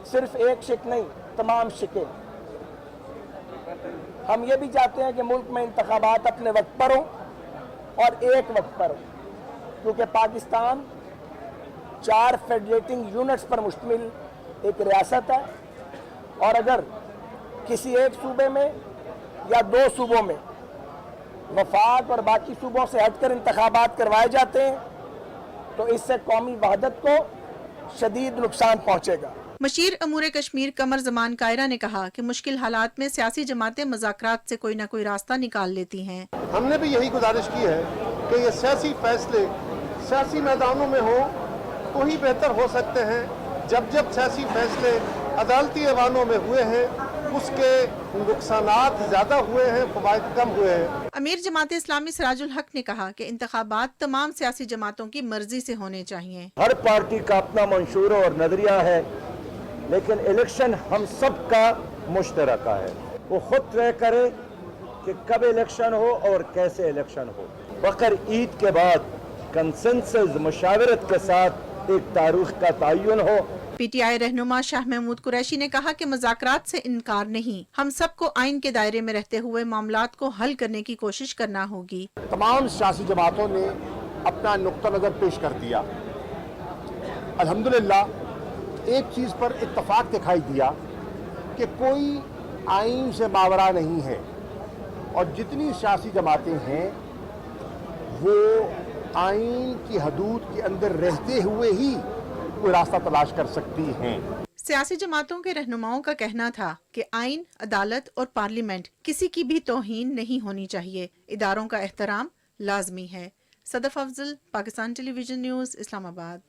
सिर्फ एक शिक नहीं, तमाम शिकें। हम ये भी चाहते हैं कि मुल्क में इंतखाबात अपने वक्त पर हो और एक वक्त पर हो, क्योंकि पाकिस्तान 4 फेडरेटिंग यूनिट्स पर मुश्तमिल एक रियासत है और अगर किसी एक सूबे में या 2 सूबों में वफाक और बाकी सूबों से हटकर इंतखाबात करवाए जाते हैं तो इससे कौमी वहदत को शदीद नुकसान पहुंचेगा। मशीर अमूर कश्मीर कमर जमान कायरा ने कहा कि मुश्किल हालात में सियासी जमातें मुज़ाकरात से कोई न कोई रास्ता निकाल लेती हैं। हमने भी यही गुजारिश की है कि ये सियासी फैसले सियासी मैदानों में हो तो ही बेहतर हो सकते हैं। जब जब सियासी फैसले अदालती ऐवानों में हुए हैं उसके नुकसानात ज़्यादा हुए हैं, फ़वाइद कम हुए हैं। अमीर जमात इस्लामी सिराजुल हक ने कहा कि इंतखाबात तमाम सियासी जमातों की मर्जी से होने चाहिए। हर पार्टी का अपना मंशूर और नजरिया है, लेकिन इलेक्शन हम सब का मुश्तरका है। वो खुद तय करे कि कब इलेक्शन हो और कैसे इलेक्शन हो। बकर ईद के बाद कंसेंसस मुशावरत के साथ एक तारीख का तयन हो। पीटीआई रहनुमा शाह महमूद कुरैशी ने कहा कि मुज़ाकरात से इनकार नहीं, हम सबको आइन के दायरे में रहते हुए मामलात को हल करने की कोशिश करना होगी। तमाम सियासी जमातों ने अपना नुक्ता नज़र पेश कर दिया। अल्हम्दुलिल्लाह एक चीज़ पर इत्तफाक दिखाई दिया कि कोई आइन से मावरा नहीं है और जितनी सियासी जमातें हैं वो आइन की हदूद के अंदर रहते हुए ही कोई रास्ता तलाश कर सकती हैं। सियासी जमातों के रहनुमाओं का कहना था कि आइन, अदालत और पार्लियामेंट किसी की भी तौहीन नहीं होनी चाहिए, इदारों का एहतराम लाजमी है। Sadaf Afzal, Pakistan television news, Islamabad.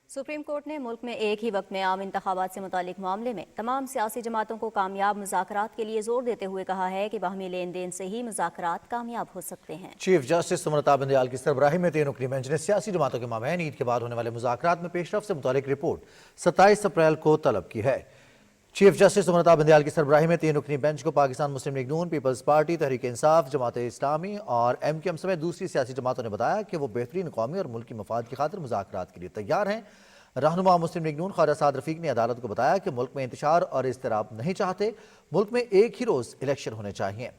Supreme court ने मुल्क में एक ही वक्त में आम इंतखाबात से मुतालिक मामले में तमाम सियासी जमातों को कामयाब मुज़ाकरात के लिए जोर देते हुए कहा है कि बाहमी लेन देन से ही मुज़ाकरात कामयाब हो सकते हैं। चीफ जस्टिस सुमरता बंदयाल की सरबराही में 3 रुकनी बेंच ने सियासी जमातों के माबैन ईद के बाद होने वाले मुज़ाकरात में पेशरफ से मुतालिक रिपोर्ट 27 अप्रैल को तलब की है। चीफ जस्टिस सुमरता बंदयाल की सरबराही में 3 रुकनी बेंच को पाकिस्तान मुस्लिम लीग नून, पीपल्स पार्टी, तहरीक इंसाफ, जमात इस्लामी और MQM समेत दूसरी सियासी जमातों ने बताया कि वो बेहतरीन कौमी और मुल्की मफाद की खातिर मुज़ाकरात के लिए तैयार हैं। रहनुमा मुस्लिम लीग नून ख्वाजा साद रफीक ने अदालत को बताया कि मुल्क में इंतशार और इज़्तिराब नहीं चाहते, मुल्क में एक ही रोज़ इलेक्शन होने चाहिए,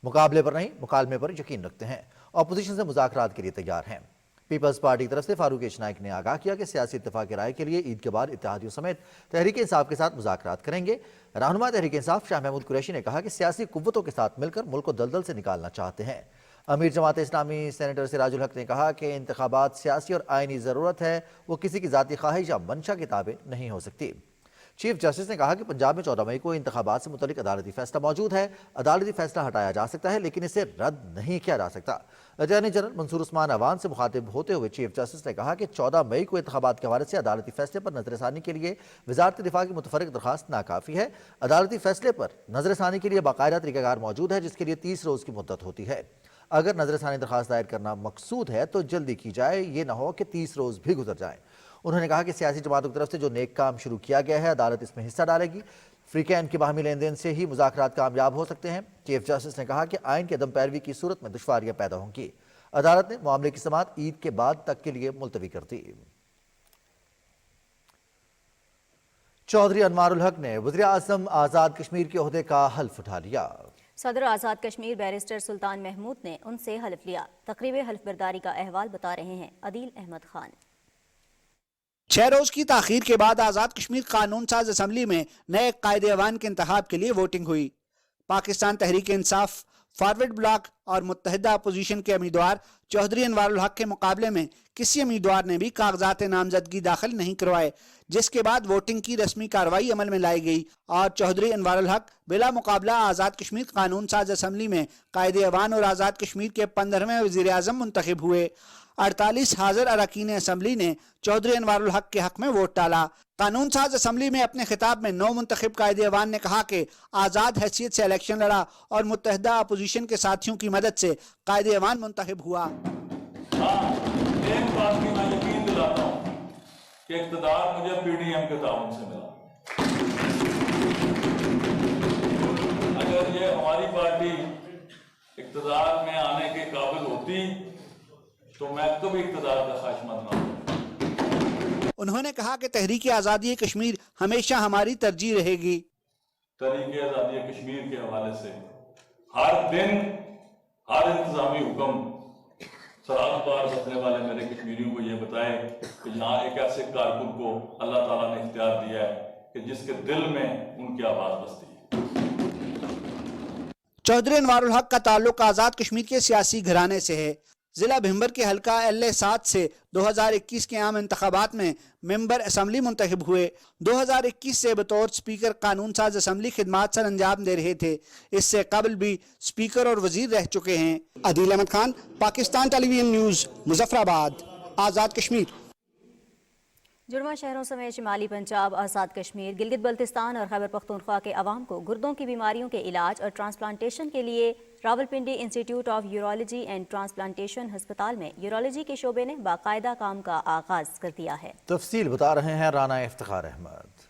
मुकाबले पर नहीं मुकालमे पर यकीन रखते हैं, अपोजिशन से मुज़ाकरात के लिए तैयार हैं। पीपल्स पार्टी की तरफ से फारूक एच नाइक ने आगाह किया कि सियासी इत्तेफाक राय के लिए ईद के बाद इत्तेहादियों समेत तहरीक इंसाफ के साथ मुज़ाकरात करेंगे। रहनुमा तहरीक इंसाफ शाह महमूद कुरैशी ने कहा कि सियासी कुव्वतों के साथ मिलकर मुल्क को दलदल से निकालना चाहते हैं। अमीर जमात इस्लामी सेनेटर सिराजुल हक ने कहा कि इंतखाबात सियासी और आइनी ज़रूरत है, वो किसी की ज़ाती ख्वाहिश या मंशा के ताबे नहीं हो सकती। चीफ जस्टिस ने कहा कि पंजाब में 14 मई को इंतखाबात से मुतल्लिक अदालती फैसला मौजूद है, अदालती फैसला हटाया जा सकता है लेकिन इसे रद्द नहीं किया जा सकता। अटॉर्नी जनरल मंसूर उस्मान अवान से मुखातिब होते हुए चीफ जस्टिस ने कहा कि 14 मई को इंतखाबात के हवाले से अदालती फैसले पर नजरसानी के लिए वजारत दिफा की मुतफर्रिक दरखास्त नाकाफी है। अदालती फैसले पर नजरसानी के लिए बाकायदा तरीक़ाकार मौजूद है जिसके लिए 30 रोज़ की मुद्दत होती है। अगर नजरसानी दरखास्त दायर करना मकसूद है तो जल्दी की जाए, ये ना हो कि 30 रोज़ भी गुजर जाए। उन्होंने कहा कि सियासी जमातों की तरफ से जो नेक काम शुरू किया गया है अदालत इसमें हिस्सा डालेगी। फ्री कैन के बाहमी लेन देन से ही मुज़ाकरात कामयाब हो सकते हैं। चीफ जस्टिस ने कहा कि आइन की अदम पैरवी की सूरत में दुश्वारियां पैदा होंगी। अदालत ने मामले की समाअत ईद के बाद तक के लिए मुलतवी कर दी। चौधरी अनवारुल हक ने वज़ीर आज़म आज़ाद कश्मीर के ओहदे का हल्फ उठा लिया। صدر آزاد کشمیر بیرسٹر سلطان محمود نے ان سے حلف لیا۔ تقریب حلف برداری کا احوال بتا رہے ہیں عدیل احمد خان۔ 6 روز کی تاخیر کے بعد آزاد کشمیر قانون ساز اسمبلی میں نئے قائد ایوان کے انتخاب کے لیے ووٹنگ ہوئی۔ پاکستان تحریک انصاف فارورڈ بلاک اور متحدہ اپوزیشن کے امیدوار چودھری انوار الحق کے مقابلے میں کسی امیدوار نے بھی کاغذات نامزدگی داخل نہیں کروائے، جس کے بعد ووٹنگ کی رسمی کارروائی عمل میں لائی گئی اور چودھری انوار الحق بلا مقابلہ آزاد کشمیر قانون ساز اسمبلی میں قائد ایوان اور آزاد کشمیر کے 15ویں وزیر اعظم منتخب ہوئے۔ 48 حاضر اراکین اسمبلی نے چودھری انوار الحق کے حق میں ووٹ ڈالا۔ قانون ساز اسمبلی میں اپنے خطاب میں نو منتخب قائد ایوان نے کہا کہ آزاد حیثیت سے الیکشن لڑا اور متحدہ اپوزیشن کے ساتھیوں کی مدد سے قائد ایوان منتخب ہوا۔ ایک بات کی میں یقین دلاتا ہوں کہ اقتدار مجھے پی ڈی ایم کے تعاون سے ملا۔ اگر یہ ہماری پارٹی اقتدار میں آنے کے قابل ہوتی تو میں کبھی اقتدار کا خواہش مند نہ ہوں۔ انہوں نے کہا کہ تحریک آزادی کشمیر ہمیشہ ہماری ترجیح رہے گی۔ تحریک آزادی کشمیر کے حوالے سے ہر دن ہر انتظامی حکم سرحد پار بسنے والے میرے کشمیریوں کو یہ بتائے کہ یہاں ایک ایسے کارکن کو اللہ تعالیٰ نے اختیار دیا ہے کہ جس کے دل میں ان کی آواز بستی ہے۔ چودھری انوار الحق کا تعلق آزاد کشمیر کے سیاسی گھرانے سے ہے۔ ضلع بھمبر کے حلقہ LA7 سے 2021 کے عام انتخابات میں ممبر اسمبلی منتخب ہوئے۔ 2021 سے بطور سپیکر قانون ساز اسمبلی خدمات سر انجام دے رہے تھے۔ اس سے قبل بھی سپیکر اور وزیر رہ چکے ہیں۔ عدیل احمد خان، پاکستان ٹیلی ویژن نیوز، مظفر آباد، آزاد کشمیر۔ جڑواں شہروں سمیت شمالی پنجاب، آزاد کشمیر، گلگت بلتستان اور خیبر پختونخوا کے عوام کو گردوں کی بیماریوں کے علاج اور ٹرانسپلانٹیشن کے لیے Rawalpindi institute of urology and transplantation ہسپتال میں یورولوجی کے شعبے نے باقاعدہ کام کا آغاز کر دیا ہے۔ تفصیل بتا رہے ہیں رانا افتخار احمد۔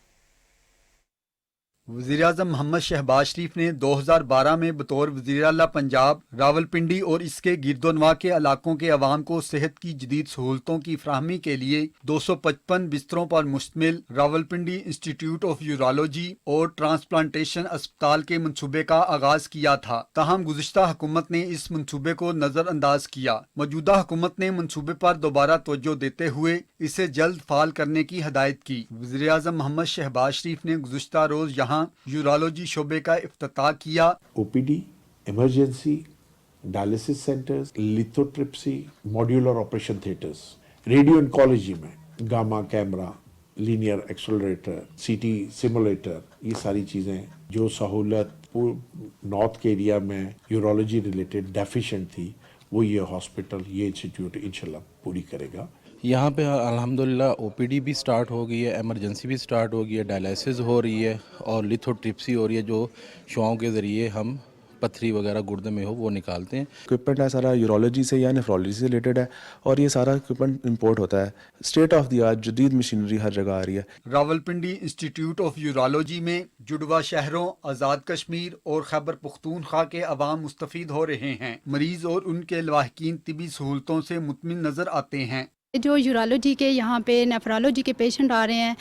وزیراعظم محمد شہباز شریف نے 2012 میں بطور وزیر اعلیٰ پنجاب راولپنڈی اور اس کے گرد و نواح کے علاقوں کے عوام کو صحت کی جدید سہولتوں کی فراہمی کے لیے 255 بستروں پر مشتمل راولپنڈی انسٹیٹیوٹ آف یورولوجی اور ٹرانسپلانٹیشن اسپتال کے منصوبے کا آغاز کیا تھا، تاہم گزشتہ حکومت نے اس منصوبے کو نظر انداز کیا۔ موجودہ حکومت نے منصوبے پر دوبارہ توجہ دیتے ہوئے اسے جلد فعال کرنے کی ہدایت کی۔ وزیر اعظم محمد شہباز شریف نے گزشتہ روز یہاں یورولوجی شعبے کا افتتاح کیا۔ O P D, emergency, dialysis centres, lithotripsy, modular operation theatres, radio oncology میں gamma camera, linear accelerator, C T simulator, یہ ساری چیزیں جو سہولت نارتھ کے ایریا میں یورولوجی ریلیٹڈ ڈیفیشنٹ تھی وہ یہ ہاسپٹل، یہ انسٹیٹیوٹ انشاءاللہ پوری کرے گا۔ یہاں پہ الحمدللہ او پی ڈی بھی سٹارٹ ہو گئی ہے، ایمرجنسی بھی سٹارٹ ہو گئی ہے، ڈائلائسس ہو رہی ہے اور لیتھوٹرپسی ہو رہی ہے، جو شعاؤں کے ذریعے ہم پتھری وغیرہ گردے میں ہو وہ نکالتے ہیں۔ اکوپمنٹ ہے سارا یورولوجی سے یا نیفرولوجی سے ریلیٹڈ ہے اور یہ سارا اکوپمنٹ امپورٹ ہوتا ہے۔ اسٹیٹ آف دی آرٹ جدید مشینری ہر جگہ آ رہی ہے۔ راولپنڈی انسٹیٹیوٹ آف یورولوجی میں جڑواں شہروں، آزاد کشمیر اور خیبر پختونخوا کے عوام مستفید ہو رہے ہیں۔ مریض اور ان کے لواحقین طبی سہولتوں سے مطمئن نظر آتے ہیں۔ جو یورولوجی کے یہاں پہ نیفرولوجی کے پیشنٹ آ رہے ہیں،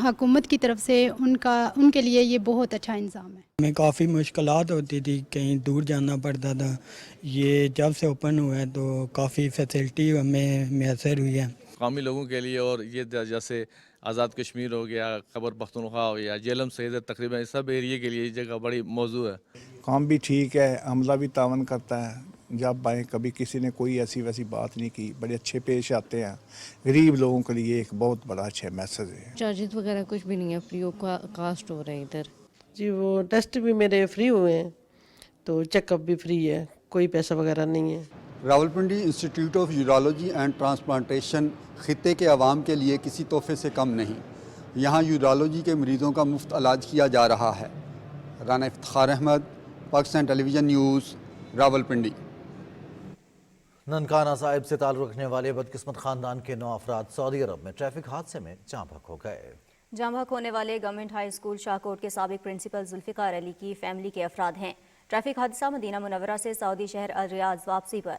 حکومت کی طرف سے ان کے لیے یہ بہت اچھا انتظام ہے۔ ہمیں کافی مشکلات ہوتی تھی، کہیں دور جانا پڑتا تھا، یہ جب سے اوپن ہوا ہے تو کافی فیسلٹی ہمیں میسر ہوئی ہے مقامی لوگوں کے لیے۔ اور یہ جیسے آزاد کشمیر ہو گیا، خیبر پختونخوا ہو گیا، جیلم سید، تقریباً سب ایریے کے لیے یہ جگہ بڑی موضوع ہے۔ کام بھی ٹھیک ہے، عملہ بھی تعاون کرتا ہے، جب آئیں کبھی کسی نے کوئی ایسی ویسی بات نہیں کی، بڑے اچھے پیش آتے ہیں۔ غریب لوگوں کے لیے ایک بہت بڑا اچھا میسج ہے۔ چارجز وغیرہ کچھ بھی نہیں ہے، فری آف کاسٹ ہو رہا ہے ادھر۔ جی وہ ٹیسٹ بھی میرے فری ہوئے ہیں، تو چیک اپ بھی فری ہے، کوئی پیسہ وغیرہ نہیں ہے۔ Rawalpindi institute of urology and transplantation خطے کے عوام کے لیے کسی تحفے سے کم نہیں۔ یہاں یورولوجی کے مریضوں کا مفت علاج کیا جا رہا ہے۔ رانا افتخار احمد، پاکستان ٹیلی ویژن نیوز، راولپنڈی۔ ننکانہ صاحب سے تعلق رکھنے والے بدقسمت خاندان کے 9 افراد سعودی عرب میں ٹریفک حادثے میں جاں بحق ہو گئے۔ جاں بحق ہونے والے گورنمنٹ ہائی اسکول شاہکوٹ کے سابق پرنسپل ذوالفقار علی کی فیملی کے افراد ہیں۔ ٹریفک حادثہ مدینہ منورہ سے سعودی شہر الریاض واپسی پر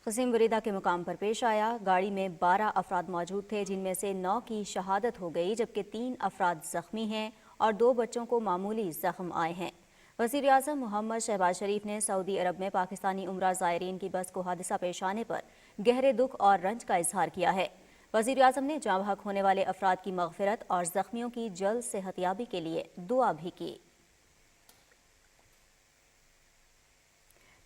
قسیم وریدہ کے مقام پر پیش آیا۔ گاڑی میں 12 افراد موجود تھے، جن میں سے 9 کی شہادت ہو گئی، جبکہ 3 افراد زخمی ہیں اور 2 بچوں کو معمولی زخم آئے ہیں۔ वज़ीर आज़म मोहम्मद शहबाज शरीफ ने सऊदी अरब में पाकिस्तानी उम्रा ज़ायरीन की बस को हादसा पेश आने पर गहरे दुख और रंज का इजहार किया है। वज़ीर आज़म ने जाँ बहक होने वाले अफराद की मग़फ़िरत और ज़ख्मियों की जल्द सेहतयाबी के लिए दुआ भी की।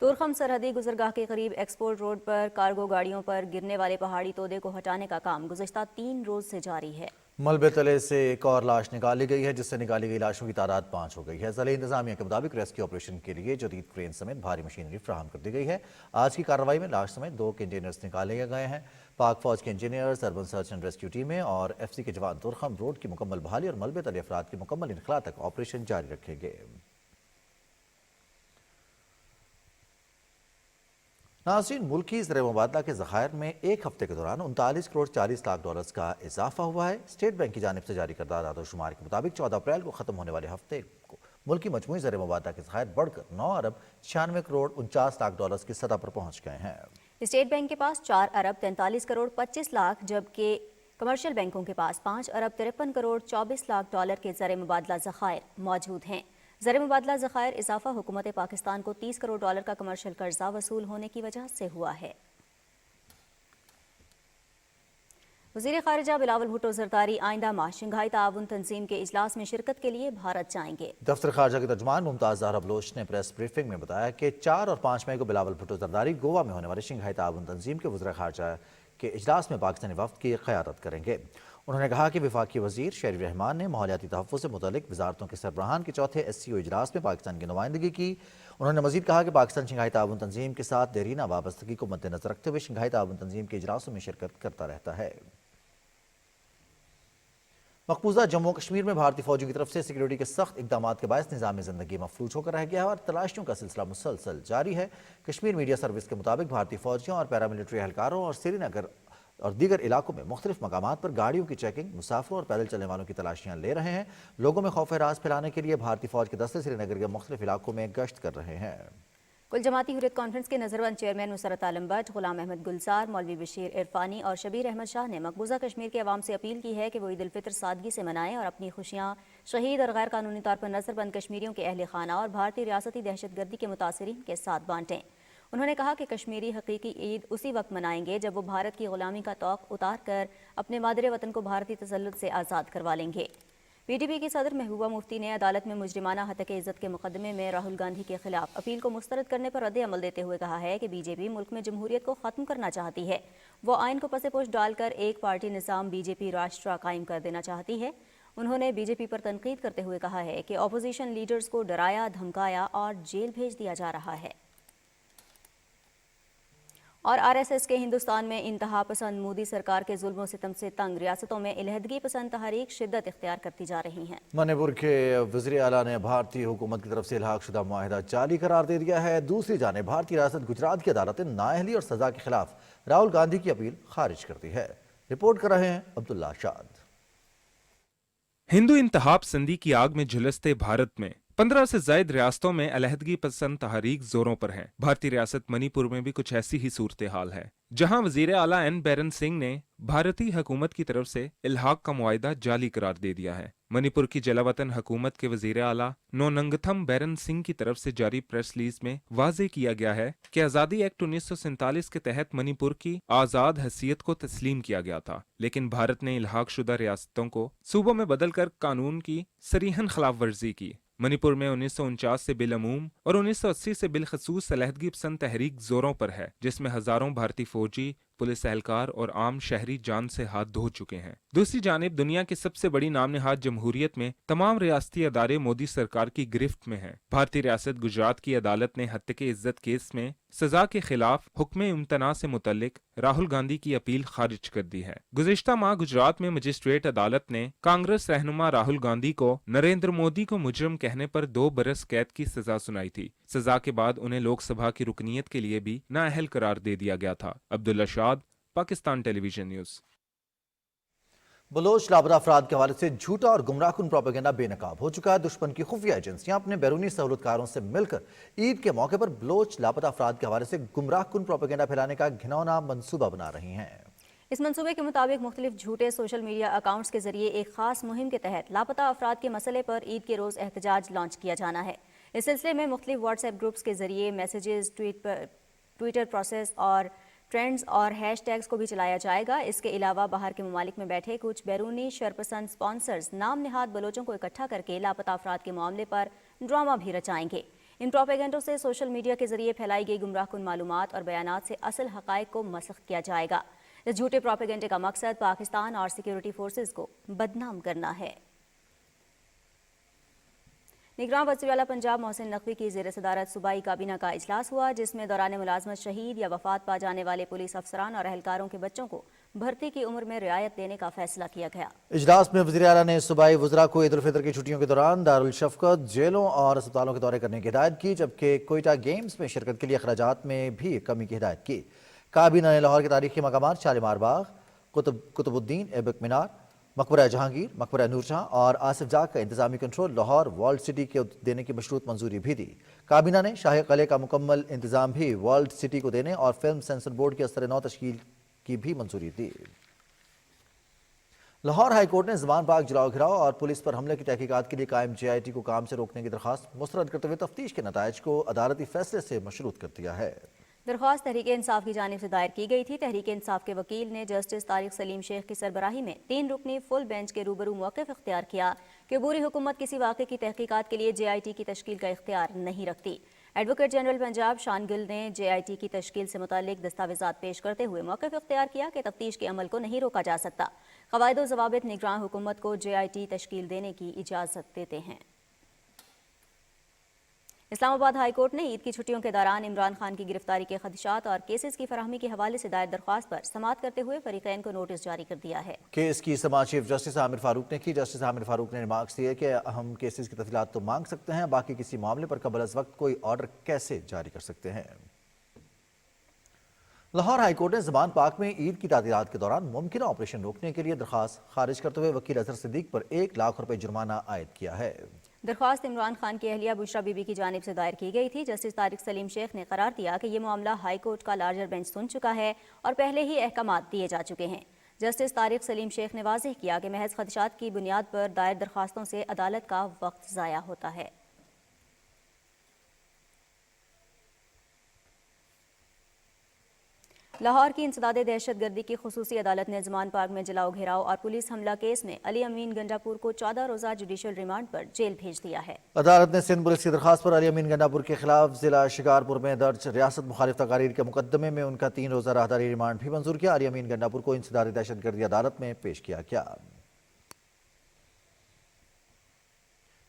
तुरखम सरहदी गुजरगाह के करीब एक्सपोर्ट रोड पर कार्गो गाड़ियों पर गिरने वाले पहाड़ी तोदे को हटाने का काम गुज़िश्ता 3 रोज से जारी है। मलबे तले से एक और लाश निकाली गई है, जिससे निकाली गई लाशों की तादाद 5 हो गई है। ज़िला इंतजामिया के मुताबिक रेस्क्यू ऑपरेशन के लिए जदीद क्रेन समेत भारी मशीनरी फराहम कर दी गई है। आज की कार्रवाई में लाश समेत 2 कंटेनर्स निकाले गए हैं। पाक फौज के engineers, urban search and rescue टीमें और FC के जवान तुरखम रोड की मुकम्मल बहाली और मलबे तले अफराद के मुकम्मल इनखला तक ऑपरेशन जारी रखेंगे। नाज़रीन, मुल्की ज़र मुबादला के ज़खायर में एक हफ्ते के दौरान 39 करोड़ 40 लाख डॉलर्स का इजाफा हुआ है। स्टेट बैंक की जानिब से जारी करदा आदादोशुमार के मुताबिक 14 अप्रैल को ख़त्म होने वाले हफ्ते को मुल्की मजमूई ज़र मुबादला के ज़खायर बढ़कर 9 अरब 96 करोड़ 49 लाख डॉलर्स की सतह पर पहुँच गए हैं। स्टेट बैंक के पास 4 अरब 43 करोड़ 25 लाख जबकि कमर्शियल बैंकों के पास 5 अरब 53 करोड़ 24 लाख डॉलर के ज़र मुबादला ज़खायर मौजूद हैं। ज़र मुबादला ज़खायर इजाफा हुकूमत पाकिस्तान को 30 करोड़ डॉलर का कमर्शियल कर्जा वसूल होने की वजह से हुआ है। वज़ीर ख़ारिजा बिलावल भुट्टो ज़रदारी आइंदा माह शंघाई ताउन तंजीम के इजलास में शिरकत के लिए भारत जाएंगे। दफ्तर ख़ारिजा के तर्जुमान मुमताज़ ज़हरा बलोच ने प्रेस ब्रीफिंग में बताया कि 4 और 5 मई को बिलावल भुट्टो ज़रदारी गोवा में होने वाले शंघाई ताउन तंजीम के वज़ीर ख़ारिजा के इजलास में पाकिस्तानी वफ़द की क़यादत करेंगे। उन्होंने कहा कि वफाकी वज़ीर शहरी रहमान ने माहौलियाती तहफ़्फ़ुज़ से मुतल्लिक़ वज़ारतों के सरबराहान के चौथे SCO इजलास में पाकिस्तान की नुमाइंदगी की। उन्होंने मज़ीद कहा कि पाकिस्तान शंघाई ताउन तंजीम के साथ देरीना वाबस्तगी को मद्देनज़र रखते हुए शंघाई ताउन तंजीम के इजलासों में शिरकत करता रहता है। मकबूजा जम्मू कश्मीर में भारतीय फौजियों की तरफ से सिक्योरिटी के सख्त इकदाम के बायस निज़ाम ज़िंदगी मफलूज होकर रह गया है और तलाशियों का सिलसिला मुसलसल जारी है। कश्मीर मीडिया सर्विस के मुताबिक भारतीय फौजियों और पैरामिलिट्री एहलकारों और श्रीनगर और दीगर इलाकों में मुख्तलिफ मकामात पर गाड़ियों की चेकिंग, मुसाफिरों और पैदल चलने वालों की तलाशियां ले रहे हैं। लोगों में खौफ राज फैलाने के लिए भारतीय फौज के दस्ते श्रीनगर के मुख्तलिफ इलाकों में गश्त कर रहे हैं। कुल जमाती हुर्रियत कॉन्फ्रेंस के नजरबंद चेयरमैन नुसरत आलम भट्ट, गुलाम अहमद गुलजार, मौलवी बशीर इरफानी और शबीर अहमद शाह ने मकबूजा कश्मीर के अवाम से अपील की है कि वो ईद उल फितर सादगी से मनाएं और अपनी खुशियां शहीद और गैर कानूनी तौर पर नजरबंद कश्मीरियों के अहल खाना और भारतीय रियासती दहशतगर्दी के मुतासरीन के साथ बांटें। उन्होंने कहा कि कश्मीरी हकीकी ईद उसी वक्त मनाएंगे जब वो भारत की गुलामी का तौक उतार कर अपने मादरे वतन को भारतीय तसल्लुत से आज़ाद करवा लेंगे। PDP की सदर महबूबा मुफ्ती ने अदालत में मुजरिमाना हत्या इज़्ज़त के मुकदमे में राहुल गांधी के खिलाफ अपील को मुस्तरद करने पर रद्द अमल देते हुए कहा है कि BJP मुल्क में जमहूरियत को ख़त्म करना चाहती है। वो आइन को पसे पोश डालकर एक पार्टी निज़ाम BJP राष्ट्र कायम कर देना चाहती है। उन्होंने BJP पर तनकीद करते हुए कहा है कि अपोजिशन लीडर्स को डराया, धमकाया और जेल भेज दिया जा रहा है। और RSS के हिंदुस्तान में इंतहा पसंद मोदी सरकार के जुल्म सितम से तंग रियासतों में इलहदगी पसंद तहरीक शिद्दत इख्तियार करती जा रही हैं। मणिपुर के वज़ीर आला ने भारतीय हुकूमत की तरफ से इल्हाक शुदा मुआहिदा जाली करार दे दिया है। दूसरी जानिब भारतीय रियासत गुजरात की अदालत ने नाअहली और सजा के खिलाफ राहुल गांधी की अपील खारिज कर दी है। रिपोर्ट कर रहे हैं अब्दुल्ला शाद। हिंदू इंतहा पसंदी की आग में झुलसते भारत में 15 से ज्यादा रियासतों में अलहदगी पसंद तहरीक जोरों पर है। भारतीय रियासत मणिपुर में भी कुछ ऐसी ही सूरत हाल है, जहां वजीर आला N बैरन सिंह ने भारतीय हुकूमत की तरफ से इल्हाक का मुआहिदा जाली करार दे दिया है। मणिपुर की जलावतन हुकूमत के वजीर आला नोनंगथम बैरन सिंह की तरफ से जारी प्रेस रिलीज में वाजे किया गया है कि आज़ादी एक्ट 1947 के तहत मणिपुर की आज़ाद हैसियत को तस्लीम किया गया था, लेकिन भारत ने इल्हाक शुदा रियासतों को सूबों में बदलकर कानून की सरीहन खिलाफ वर्जी की। मणिपुर में 1949 से बिलअमूम और 1980 से बिलखसूस अलहदगी पसंद तहरीक जोरों पर है, जिसमें हजारों भारतीय फौजी, पुलिस एहलकार और आम शहरी जान से हाथ धो चुके हैं। दूसरी जानिब दुनिया की सबसे बड़ी नाम नहाद जमहूरियत में तमाम रियासती अदारे मोदी सरकार की गिरफ्त में हैं। भारतीय रियासत गुजरात की अदालत ने हत्या के इज्जत केस में सजा के खिलाफ हुक्म इम्तना से मुतल्लिक राहुल गांधी की अपील खारिज कर दी है। गुज़िश्ता माह गुजरात में मजिस्ट्रेट अदालत ने कांग्रेस रहनुमा राहुल गांधी को नरेंद्र मोदी को मुजरिम कहने पर 2 बरस कैद की सजा सुनाई थी। सजा के बाद उन्हें लोकसभा की रुकनीत के लिए भी नाअहल करार दे दिया गया था। अब्दुल्ला शाद, पाकिस्तान टेलीविजन न्यूज़। बलोच लापता अफराद के हवाले से झूठा और गुमराहकुन प्रोपेगेंडा बेनकाब हो चुका है। दुश्मन की खुफिया एजेंसियां अपने बैरूनी सहूलतकारों से मिलकर ईद के मौके पर बलोच लापता अफराद के हवाले से गुमराहकुन प्रोपेगेंडा फैलाने का घिनौना मंसूबा बना रही हैं। इस मंसूबे के मुताबिक मुख्तलिफ झूठे सोशल मीडिया अकाउंट्स के जरिए एक खास मुहिम के तहत लापता अफराद के मसले पर ईद के रोज़ एहतजाज लॉन्च किया जाना है। اس سلسلے میں مختلف واٹس ایپ گروپس کے ذریعے میسیجز، ٹویٹر پروسیس اور ٹرینڈز اور ہیش ٹیگز کو بھی چلایا جائے گا۔ اس کے علاوہ باہر کے ممالک میں بیٹھے کچھ بیرونی شرپسند سپانسرز نام نہاد بلوچوں کو اکٹھا کر کے لاپتہ افراد کے معاملے پر ڈرامہ بھی رچائیں گے۔ ان پروپیگنڈوں سے سوشل میڈیا کے ذریعے پھیلائی گئی گمراہ کن معلومات اور بیانات سے اصل حقائق کو مسخ کیا جائے گا۔ اس جھوٹے پروپیگنڈے کا مقصد پاکستان اور سیکیورٹی فورسز کو بدنام کرنا ہے۔ نگراں وزیر اعلیٰ پنجاب محسن نقوی کی زیر صدارت صوبائی کابینہ کا اجلاس ہوا، جس میں دوران ملازمت شہید یا وفات پا جانے والے پولیس افسران اور اہلکاروں کے بچوں کو بھرتی کی عمر میں رعایت دینے کا فیصلہ کیا گیا۔ اجلاس میں وزیر اعلیٰ نے صوبائی وزراء کو عید الفطر کی چھٹیوں کے دوران دارالشفقت، جیلوں اور اسپتالوں کے دورے کرنے کی ہدایت کی، جبکہ کوئٹہ گیمز میں شرکت کے لیے اخراجات میں بھی کمی کی ہدایت کی۔ کابینہ نے لاہور کے تاریخی مقامات شالیمار باغ، قطب الدین ایبک مینار، مقبرہ جہانگیر، مقبرہ نور جہاں اور آصف جاگ کا انتظامی کنٹرول لاہور ورلڈ سٹی کے دینے کی مشروط منظوری بھی دی۔ کابینہ نے شاہی قلعے کا مکمل انتظام بھی ورلڈ سٹی کو دینے اور فلم سینسر بورڈ کے اثر نو تشکیل کی بھی منظوری دی۔ لاہور ہائی کورٹ نے زمان پاک جلاؤ گھراؤ اور پولیس پر حملے کی تحقیقات کے لیے قائم JIT کو کام سے روکنے کی درخواست مسترد کرتے ہوئے تفتیش کے نتائج کو عدالتی فیصلے سے مشروط کر دیا ہے۔ درخواست تحریک انصاف کی جانب سے دائر کی گئی تھی۔ تحریک انصاف کے وکیل نے جسٹس طارق سلیم شیخ کی سربراہی میں 3 رکنی فل بینچ کے روبرو موقف اختیار کیا کہ عبوری حکومت کسی واقعے کی تحقیقات کے لیے JIT کی تشکیل کا اختیار نہیں رکھتی۔ ایڈوکیٹ جنرل پنجاب شان گل نے JIT کی تشکیل سے متعلق دستاویزات پیش کرتے ہوئے موقف اختیار کیا کہ تفتیش کے عمل کو نہیں روکا جا سکتا۔ قواعد و ضوابط نگراں حکومت کو JIT تشکیل دینے کی اجازت دیتے ہیں۔ اسلام آباد ہائی کورٹ نے عید کی چھٹیوں کے دوران عمران خان کی گرفتاری کے خدشات اور کیسز کی فراہمی کے حوالے سے دائر درخواست پر سماعت کرتے ہوئے فریقین کو نوٹس جاری کر دیا ہے۔ کیس کی سماعت چیف جسٹس عامر فاروق نے کی۔ جسٹس عامر فاروق نے ریمارکس دیے کہ ہم کیسز کی تفصیلات تو مانگ سکتے ہیں، باقی کسی معاملے پر قبل از وقت کوئی آرڈر کیسے جاری کر سکتے ہیں۔ لاہور ہائی کورٹ نے زمان پاک میں عید کی تعطیلات کے دوران ممکنہ آپریشن روکنے کے لیے درخواست خارج کرتے ہوئے وکیل اظہر صدیق پر 1 لاکھ روپے جرمانہ عائد کیا ہے۔ درخواست عمران خان کی اہلیہ بشرا بی بی کی جانب سے دائر کی گئی تھی۔ جسٹس طارق سلیم شیخ نے قرار دیا کہ یہ معاملہ ہائی کورٹ کا لارجر بینچ سن چکا ہے اور پہلے ہی احکامات دیے جا چکے ہیں۔ جسٹس طارق سلیم شیخ نے واضح کیا کہ محض خدشات کی بنیاد پر دائر درخواستوں سے عدالت کا وقت ضائع ہوتا ہے۔ لاہور کی انسداد دہشت گردی کی خصوصی عدالت نے زمان پاک میں جلاؤ گھیراؤ اور پولیس حملہ کیس میں علی امین گنڈاپور کو 14 روزہ جوڈیشل ریمانڈ پر جیل بھیج دیا ہے۔ عدالت نے سندھ پولیس کی درخواست پر علی امین گنڈاپور کے خلاف ضلع شکارپور میں درج ریاست مخالف تقاریر کے مقدمے میں ان کا 3 روزہ راہداری ریمانڈ بھی منظور کیا۔ علی امین گنڈاپور کو انسداد دہشت گردی عدالت میں پیش کیا گیا۔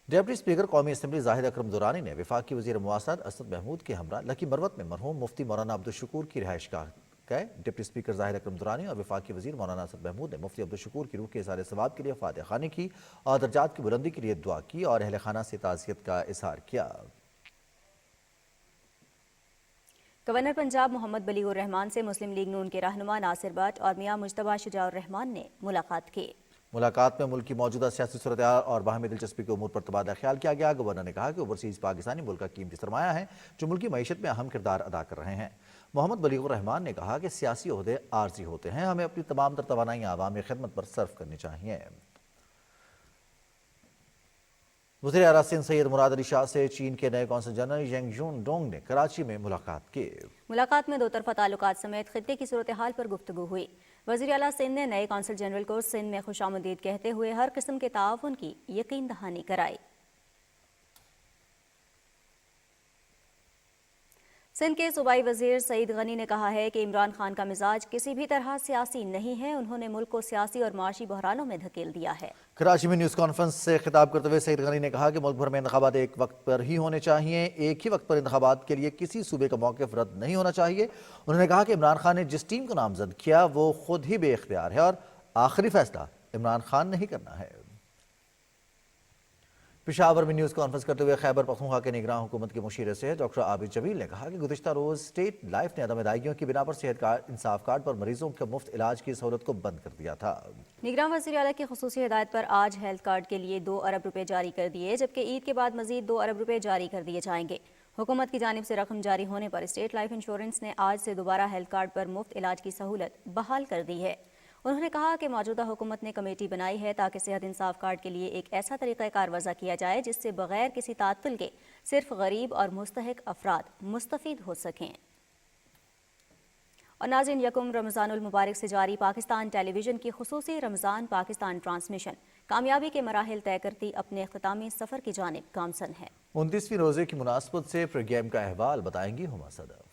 ڈپٹی اسپیکر قومی اسمبلی زاہد اکرم درانی نے وفاقی وزیر مواصلات اسد محمود کے ہمراہ لکی مروت میں مرحوم مفتی مولانا عبدالشکور کی رہائش گاہ گئے۔ ڈپٹی اسپیکر زاہد اکرم درانی اور وفاقی وزیر مولانا اسد محمود نے مفتی عبدالشکور کی روح کے اظہار ثواب کے لیے فاتحہ خوانی کی اور درجات کی بلندی کے لیے دعا کی اور اہل خانہ سے تعزیت کا اظہار کیا۔ گورنر پنجاب محمد بلیغ الرحمان سے مسلم لیگ نون کے رہنما ناصر بٹ اور میاں مجتبیٰ شجاع الرحمان نے ملاقات کی۔ ملاقات میں ملک کی موجودہ سیاسی صورتحال اور باہمی دلچسپی کے امور پر تبادلہ خیال کیا گیا۔ گورنر نے کہا کہ اوورسیز پاکستانی ملک کا قیمتی سرمایہ ہیں جو ملکی معیشت میں اہم کردار ادا کر رہے ہیں۔ محمد بلیغ الرحمان نے کہا کہ سیاسی عہدے عارضی ہوتے ہیں، ہمیں اپنی تمام تر توانائیاں عوامی خدمت پر صرف کرنی چاہیے۔ وزیر اعلیٰ سندھ سید مراد علی شاہ سے چین کے نئے قونصل جنرل ینگ جون ڈونگ نے کراچی میں ملاقات کی۔ ملاقات میں 2 طرفہ تعلقات سمیت خطے کی صورتحال پر گفتگو ہوئی۔ وزیر اعلیٰ سندھ نے نئے قونصل جنرل کو سندھ میں خوش آمدید کہتے ہوئے ہر قسم کے تعاون کی یقین دہانی کرائی۔ سندھ کے صوبائی وزیر سعید غنی نے کہا ہے کہ عمران خان کا مزاج کسی بھی طرح سیاسی نہیں ہے، انہوں نے ملک کو سیاسی اور معاشی بحرانوں میں دھکیل دیا ہے۔ کراچی میں نیوز کانفرنس سے خطاب کرتے ہوئے سعید غنی نے کہا کہ ملک بھر میں انتخابات ایک وقت پر ہی ہونے چاہیے، ایک ہی وقت پر انتخابات کے لیے کسی صوبے کا موقف رد نہیں ہونا چاہیے۔ انہوں نے کہا کہ عمران خان نے جس ٹیم کو نامزد کیا وہ خود ہی بے اختیار ہے اور آخری فیصلہ عمران خان نے ہی کرنا ہے۔ پشاور میں نیوز کانفرنس کرتے ہوئے خیبر پختونخوا کے نگراں حکومت کے مشیر صحت ڈاکٹر عابد جمیل نے کہا کہ گزشتہ روز اسٹیٹ لائف نے عدم ادائیگیوں کی بنا پر صحت کارڈ انصاف کارڈ پر مریضوں کے مفت علاج کی سہولت کو بند کر دیا تھا۔ نگراں وزیر اعلیٰ کی خصوصی ہدایت پر آج ہیلتھ کارڈ کے لیے 2 ارب روپے جاری کر دیے، جبکہ عید کے بعد مزید 2 ارب روپے جاری کر دیے جائیں گے۔ حکومت کی جانب سے رقم جاری ہونے پر اسٹیٹ لائف انشورنس نے آج سے دوبارہ ہیلتھ کارڈ پر مفت علاج کی سہولت بحال کر دی ہے۔ انہوں نے کہا کہ موجودہ حکومت نے کمیٹی بنائی ہے تاکہ صحت انصاف کارڈ کے لیے ایک ایسا طریقہ کار وضع کیا جائے جس سے بغیر کسی تعطل کے صرف غریب اور مستحق افراد مستفید ہو سکیں۔ اور ناظرین، یکم رمضان المبارک سے جاری پاکستان ٹیلی ویژن کی خصوصی رمضان پاکستان ٹرانسمیشن کامیابی کے مراحل طے کرتی اپنے اختتامی سفر کی جانب گامزن ہے۔ 29ویں روزے کی مناسبت سے پروگرام کا احوال بتائیں گی ہما صدف۔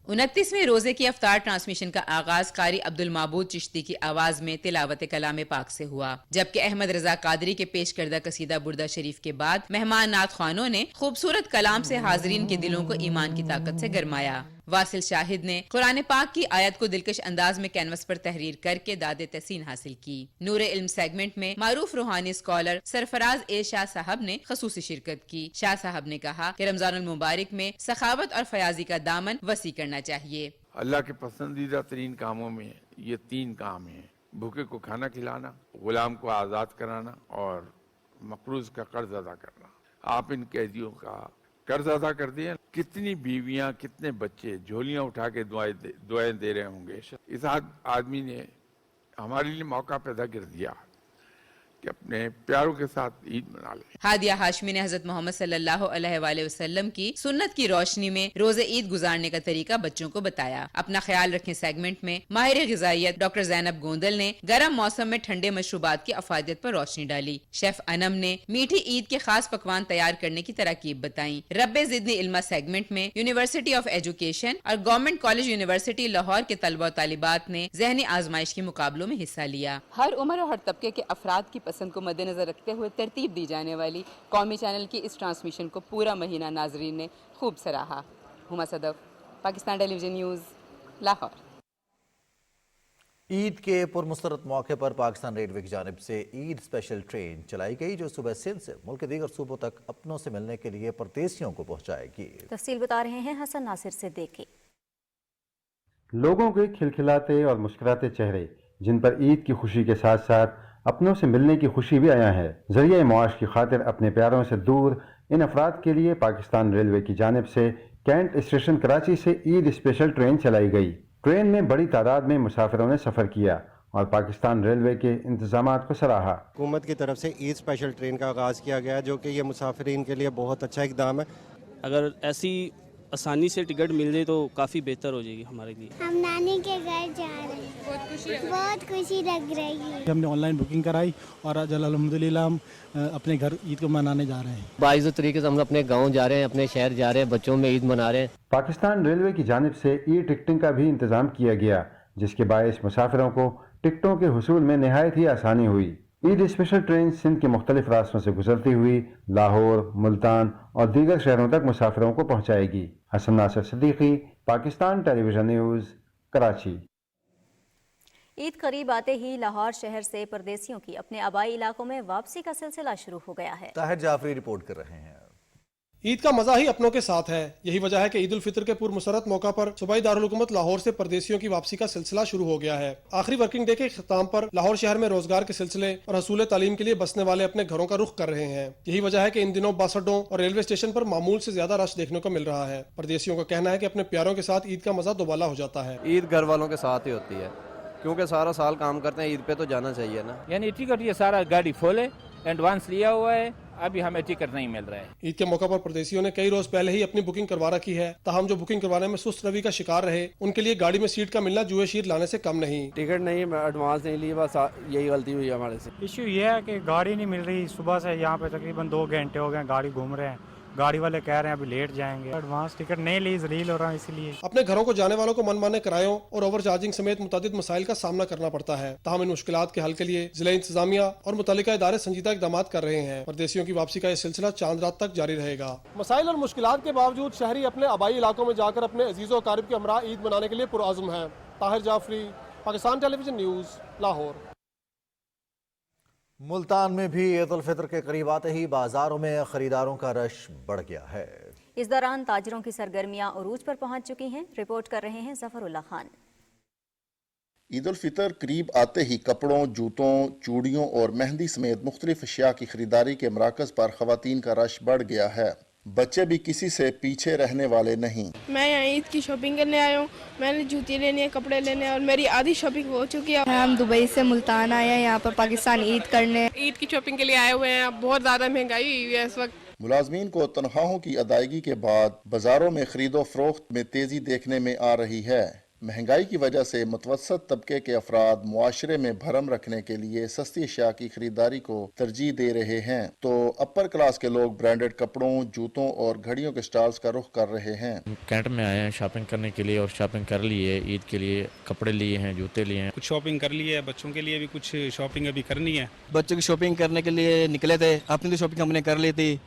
29ویں روزے کی افطار ٹرانسمیشن کا آغاز قاری عبدالمعبود چشتی کی آواز میں تلاوت کلام پاک سے ہوا، جبکہ احمد رضا قادری کے پیش کردہ قصیدہ بردہ شریف کے بعد مہمان نعت خوانوں نے خوبصورت کلام سے حاضرین کے دلوں کو ایمان کی طاقت سے گرمایا۔ واصل شاہد نے قرآن پاک کی آیت کو دلکش انداز میں کینوس پر تحریر کر کے داد تحسین حاصل کی۔ نور علم سیگمنٹ میں معروف روحانی اسکالر سرفراز اے شاہ صاحب نے خصوصی شرکت کی۔ شاہ صاحب نے کہا کہ رمضان المبارک میں سخاوت اور فیاضی کا دامن وسیع کرنا چاہیے۔ اللہ کے پسندیدہ ترین کاموں میں یہ 3 کام ہیں: بھوکے کو کھانا کھلانا، غلام کو آزاد کرانا اور مقروض کا قرض ادا کرنا۔ آپ ان قیدیوں کا قرض ادا کر دیں۔ کتنی بیویاں، کتنے بچے جھولیاں اٹھا کے دعائیں دے رہے ہوں گے۔ اس آدمی نے ہمارے لیے موقع پیدا کر دیا کہ اپنے پیاروں کے ساتھ عید منا لیں۔ ہادیہ ہاشمی نے حضرت محمد صلی اللہ علیہ وآلہ وسلم کی سنت کی روشنی میں روزہ عید گزارنے کا طریقہ بچوں کو بتایا۔ اپنا خیال رکھیں سیگمنٹ میں ماہر غذائیت ڈاکٹر زینب گوندل نے گرم موسم میں ٹھنڈے مشروبات کی افادیت پر روشنی ڈالی۔ شیف انم نے میٹھی عید کے خاص پکوان تیار کرنے کی تراکیب بتائیں۔ رب زدنی علما سیگمنٹ میں یونیورسٹی آف ایجوکیشن اور گورنمنٹ کالج یونیورسٹی لاہور کے طلبہ و طالبات نے ذہنی آزمائش کے مقابلوں میں حصہ لیا۔ ہر عمر اور ہر طبقے کے افراد کی پسند کو مد نظر رکھتے ہوئے ترتیب دی جانے والی قومی چینل کی اس ٹرانسمیشن کو پورا مہینہ ناظرین نے خوب سراہا۔ ہما صدف، پاکستان ٹیلی ویژن نیوز، لاہور۔ عید کے پرمسرت موقع پر پاکستان ریلوے کی جانب سے عید اسپیشل ٹرین چلائی گئی جو صبح سندھ سے ملک کے دیگر صوبوں تک اپنوں سے ملنے کے لیے پردیسیوں کو پہنچائے گی۔ تفصیل بتا رہے ہیں حسن ناصر سے دیکھیں۔ لوگوں کے کھلکھلاتے اور مسکراتے چہرے جن پر عید کی خوشی کے ساتھ ساتھ اپنوں سے ملنے کی خوشی بھی آیا ہے۔ ذریعہ معاش کی خاطر اپنے پیاروں سے دور ان افراد کے لیے پاکستان ریلوے کی جانب سے کینٹ اسٹیشن کراچی سے عید اسپیشل ٹرین چلائی گئی۔ ٹرین میں بڑی تعداد میں مسافروں نے سفر کیا اور پاکستان ریلوے کے انتظامات کو سراہا۔ حکومت کی طرف سے عید اسپیشل ٹرین کا آغاز کیا گیا جو کہ یہ مسافرین کے لیے بہت اچھا اقدام ہے۔ اگر ایسی آسانی سے ٹکٹ مل جائے تو کافی بہتر ہو جائے گی ہمارے لیے۔ ہم نانی کے گھر جا رہے ہیں، بہت خوشی لگ رہی ہے۔ ہم نے آن لائن بکنگ کرائی اور آج الحمدللہ ہم اپنے گھر عید کو منانے جا رہے ہیں۔ باعزت طریقے سے ہم اپنے گاؤں جا رہے ہیں، اپنے شہر جا رہے ہیں، بچوں میں عید منا رہے ہیں۔ پاکستان ریلوے کی جانب سے ای ٹکٹنگ کا بھی انتظام کیا گیا جس کے باعث مسافروں کو ٹکٹوں کے حصول میں نہایت ہی آسانی ہوئی۔ عید اسپیشل ٹرین سندھ کے مختلف راستوں سے گزرتی ہوئی لاہور، ملتان اور دیگر شہروں تک مسافروں کو پہنچائے گی۔ حسن ناصر صدیقی، پاکستان ٹیلی ویژن نیوز، کراچی۔ عید قریب آتے ہی لاہور شہر سے پردیسیوں کی اپنے آبائی علاقوں میں واپسی کا سلسلہ شروع ہو گیا ہے۔ طاہر جعفری رپورٹ کر رہے ہیں۔ عید کا مزہ ہی اپنوں کے ساتھ ہے، یہی وجہ ہے کہ عید الفطر کے پرمسرت موقع پر صوبائی دارالحکومت لاہور سے پردیسیوں کی واپسی کا سلسلہ شروع ہو گیا ہے۔ آخری ورکنگ ڈے کے اختتام پر لاہور شہر میں روزگار کے سلسلے اور حصول تعلیم کے لیے بسنے والے اپنے گھروں کا رخ کر رہے ہیں۔ یہی وجہ ہے کہ ان دنوں بس اڈوں اور ریلوے اسٹیشن پر معمول سے زیادہ رش دیکھنے کو مل رہا ہے۔ پردیسیوں کا کہنا ہے کہ اپنے پیاروں کے ساتھ عید کا مزہ دوبالا ہو جاتا ہے۔ عید گھر والوں کے ساتھ ہی ہوتی ہے کیونکہ سارا سال کام کرتے ہیں، عید پہ تو جانا چاہیے نا۔ یعنی ٹکٹ یہ سارا گاڑی فل ہے، ایڈوانس لیا ہوا ہے، ابھی ہمیں ٹکٹ نہیں مل رہا ہے۔ عید کے موقع پر پردیسیوں نے کئی روز پہلے ہی اپنی بکنگ کروا رکھی ہے، تاہم جو بکنگ کروانے میں سست روی کا شکار رہے ان کے لیے گاڑی میں سیٹ کا ملنا جوئے شیر لانے سے کم نہیں۔ ٹکٹ نہیں، ایڈوانس نہیں لی، بس یہی غلطی ہوئی ہمارے سے۔ ایشو یہ ہے کہ گاڑی نہیں مل رہی، صبح سے یہاں پہ تقریباً 2 گھنٹے ہو گئے گاڑی گھوم رہے ہیں، گاڑی والے کہہ رہے ہیں ابھی لیٹ جائیں گے، ایڈوانس ٹکٹ نہیں لی، ذلیل ہو رہا ہے اسی لیے۔ اپنے گھروں کو جانے والوں کو من مانے کرایوں اور اوور چارجنگ سمیت متعدد مسائل کا سامنا کرنا پڑتا ہے، تاہم ان مشکلات کے حل کے لیے ضلع انتظامیہ اور متعلقہ ادارے سنجیدہ اقدامات کر رہے ہیں۔ پردیسیوں کی واپسی کا یہ سلسلہ چاند رات تک جاری رہے گا۔ مسائل اور مشکلات کے باوجود شہری اپنے آبائی علاقوں میں جا کر اپنے عزیز و اقارب کے ہمراہ عید منانے کے لیے پرعزم ہیں۔ طاہر جعفری، پاکستان ٹیلی ویژن نیوز، لاہور۔ ملتان میں بھی عید الفطر کے قریب آتے ہی بازاروں میں خریداروں کا رش بڑھ گیا ہے۔ اس دوران تاجروں کی سرگرمیاں عروج پر پہنچ چکی ہیں۔ رپورٹ کر رہے ہیں ظفر اللہ خان۔ عید الفطر قریب آتے ہی کپڑوں، جوتوں، چوڑیوں اور مہندی سمیت مختلف اشیاء کی خریداری کے مراکز پر خواتین کا رش بڑھ گیا ہے۔ बच्चे भी किसी से पीछे रहने वाले नहीं। मैं यहाँ ईद की शॉपिंग करने आया हूँ। मैंने जूती लेनी है, कपड़े लेने हैं और मेरी आधी शॉपिंग हो चुकी है। हम दुबई से मुल्तान आए हैं यहाँ पर पाकिस्तान ईद करने। ईद की शॉपिंग के लिए आए हुए हैं। बहुत ज़्यादा महंगाई हुई है इस वक्त। मुलाजमीन को तनख्वाहों की अदायगी के बाद बाजारों में खरीदो फरोख्त में तेजी देखने में आ रही है। महंगाई की वजह से मुतवस्सत तबके के अफराद मुआशरे में भरम रखने के लिए सस्ती अशिया की खरीदारी को तरजीह दे रहे हैं, तो अपर क्लास के लोग ब्रांडेड कपड़ों, जूतों और घड़ियों के स्टॉल्स का रुख कर रहे हैं। कैंट में आए हैं शॉपिंग करने के लिए और शॉपिंग कर ली है। ईद के लिए कपड़े लिए हैं, जूते लिए हैं, कुछ शॉपिंग कर ली है, बच्चों के लिए भी कुछ शॉपिंग अभी करनी है। बच्चों की शॉपिंग करने के लिए निकले थे, अपनी तो शॉपिंग हमने कर ली थी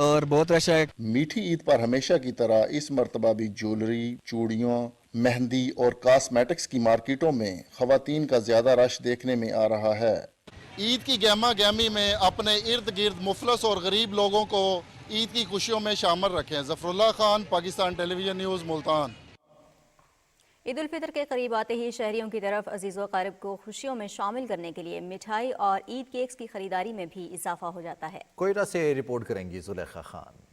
और बहुत रश है। मीठी ईद पर हमेशा की तरह इस मरतबा भी ज्वेलरी, चूड़ियों, मेहंदी और कॉस्मेटिक्स की मार्केटों में खवातीन का ज्यादा रश देखने में आ रहा है। ईद की गहमा गहमी में अपने इर्द गिर्द मुफलस और गरीब लोगों को ईद की खुशियों में शामिल रखें। Zafarullah Khan, Pakistan television news, Multan. ईद उल फितर के करीब आते ही शहरियों की तरफ अजीज़ व क़रीब को खुशियों में शामिल करने के लिए मिठाई और ईद केक्स की खरीदारी में भी इजाफा हो जाता है। कोयटा से रिपोर्ट करेंगी जुलेखा खान।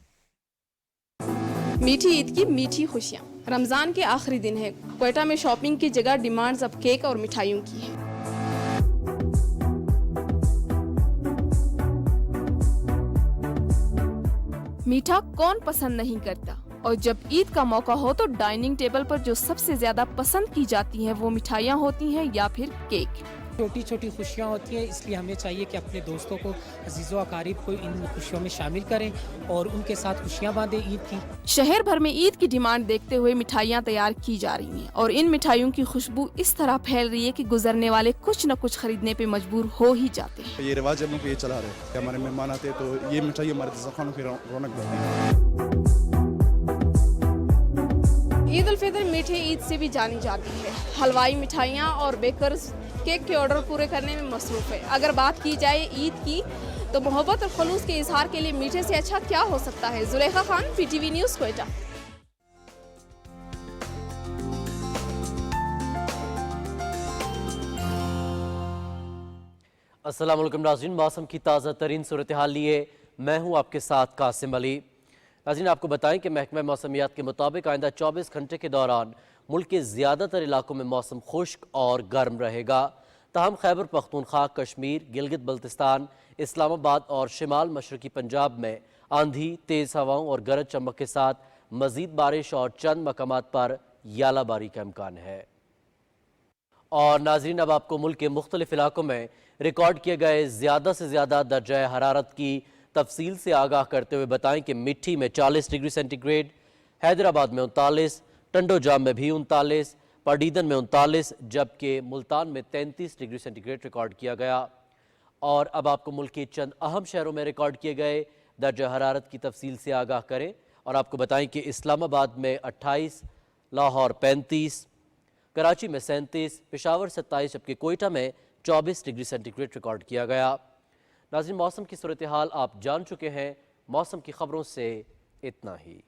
मीठी ईद की मीठी खुशियाँ। रमज़ान के आखिरी दिन है। कोयटा में शॉपिंग की जगह डिमांड्स अब केक और मिठाइयों की है। मीठा कौन पसंद नहीं करता, और जब ईद का मौका हो तो डाइनिंग टेबल पर जो सबसे ज्यादा पसंद की जाती हैं वो मिठाइयाँ होती हैं या फिर केक। छोटी छोटी खुशियाँ होती हैं, इसलिए हमें चाहिए कि अपने दोस्तों को, अजीज़ों अकारीब को इन खुशियों में शामिल करें और उनके साथ खुशियाँ बांधें ईद की। शहर भर में ईद की डिमांड देखते हुए मिठाइयाँ तैयार की जा रही हैं और इन मिठाइयों की खुशबू इस तरह फैल रही है कि गुजरने वाले कुछ न कुछ खरीदने पे मजबूर हो ही जाते हैं। ये रिवाज हम लोग ये चला रहे हैं, हमारे मेहमान आते हैं तो ये मिठाई हमारे दस्तरखानों की रौनक देती है। ईद उल फितर मीठी ईद से भी जानी जाती है। हलवाई मिठाइयाँ और बेकर्स केक के ऑर्डर पूरे करने में मसरूफ है। अगर बात की जाए ईद की तो मोहब्बत और खलूस के इजहार के लिए मीठे से अच्छा क्या हो सकता है। Zulekha Khan, PTV news, Quetta. अस्सलाम वालेकुम नाज़रीन, मौसम की ताज़ा तरीन सूरत हाल लिए मैं हूँ आपके साथ कासिम अली। नाज़रीन, आपको बताएं कि महकमा मौसमियात के मुताबिक आइंदा 24 घंटे के दौरान मुल्क के ज़्यादातर इलाकों में मौसम खुश्क और गर्म रहेगा। ताहम खैबर पख्तूनख्वा, कश्मीर, गिलगित बल्तिस्तान, इस्लामाबाद और शिमाल मशरकी पंजाब में आंधी, तेज़ हवाओं और गरज चमक के साथ मज़ीद बारिश और चंद मकामात पर यालाबारी का इम्कान है। और नाज़रीन, अब आपको मुल्क के मुख्तलिफ इलाकों में रिकॉर्ड किए गए ज़्यादा से ज़्यादा दर्जा हरारत की तफसील से आगाह करते हुए बताएं कि मिट्टी में 40 डिग्री सेंटीग्रेड, हैदराबाद में 39, टंडोजाम में भी 39, पडीदन में 39, जबकि मुल्तान में 33 डिग्री सेंटीग्रेड रिकॉर्ड किया गया। और अब आपको मुल्क के चंद अहम शहरों में रिकॉर्ड किए गए दर्जा हरारत की तफसील से आगाह करें और आपको बताएं कि इस्लामाबाद में 28, लाहौर 35, कराची में 37, पेशावर 27, जबकि कोयटा में 24 डिग्री सेंटीग्रेड रिकॉर्ड किया गया। नाज़रीन, मौसम की सूरत हाल आप जान चुके हैं। मौसम की खबरों से इतना ही।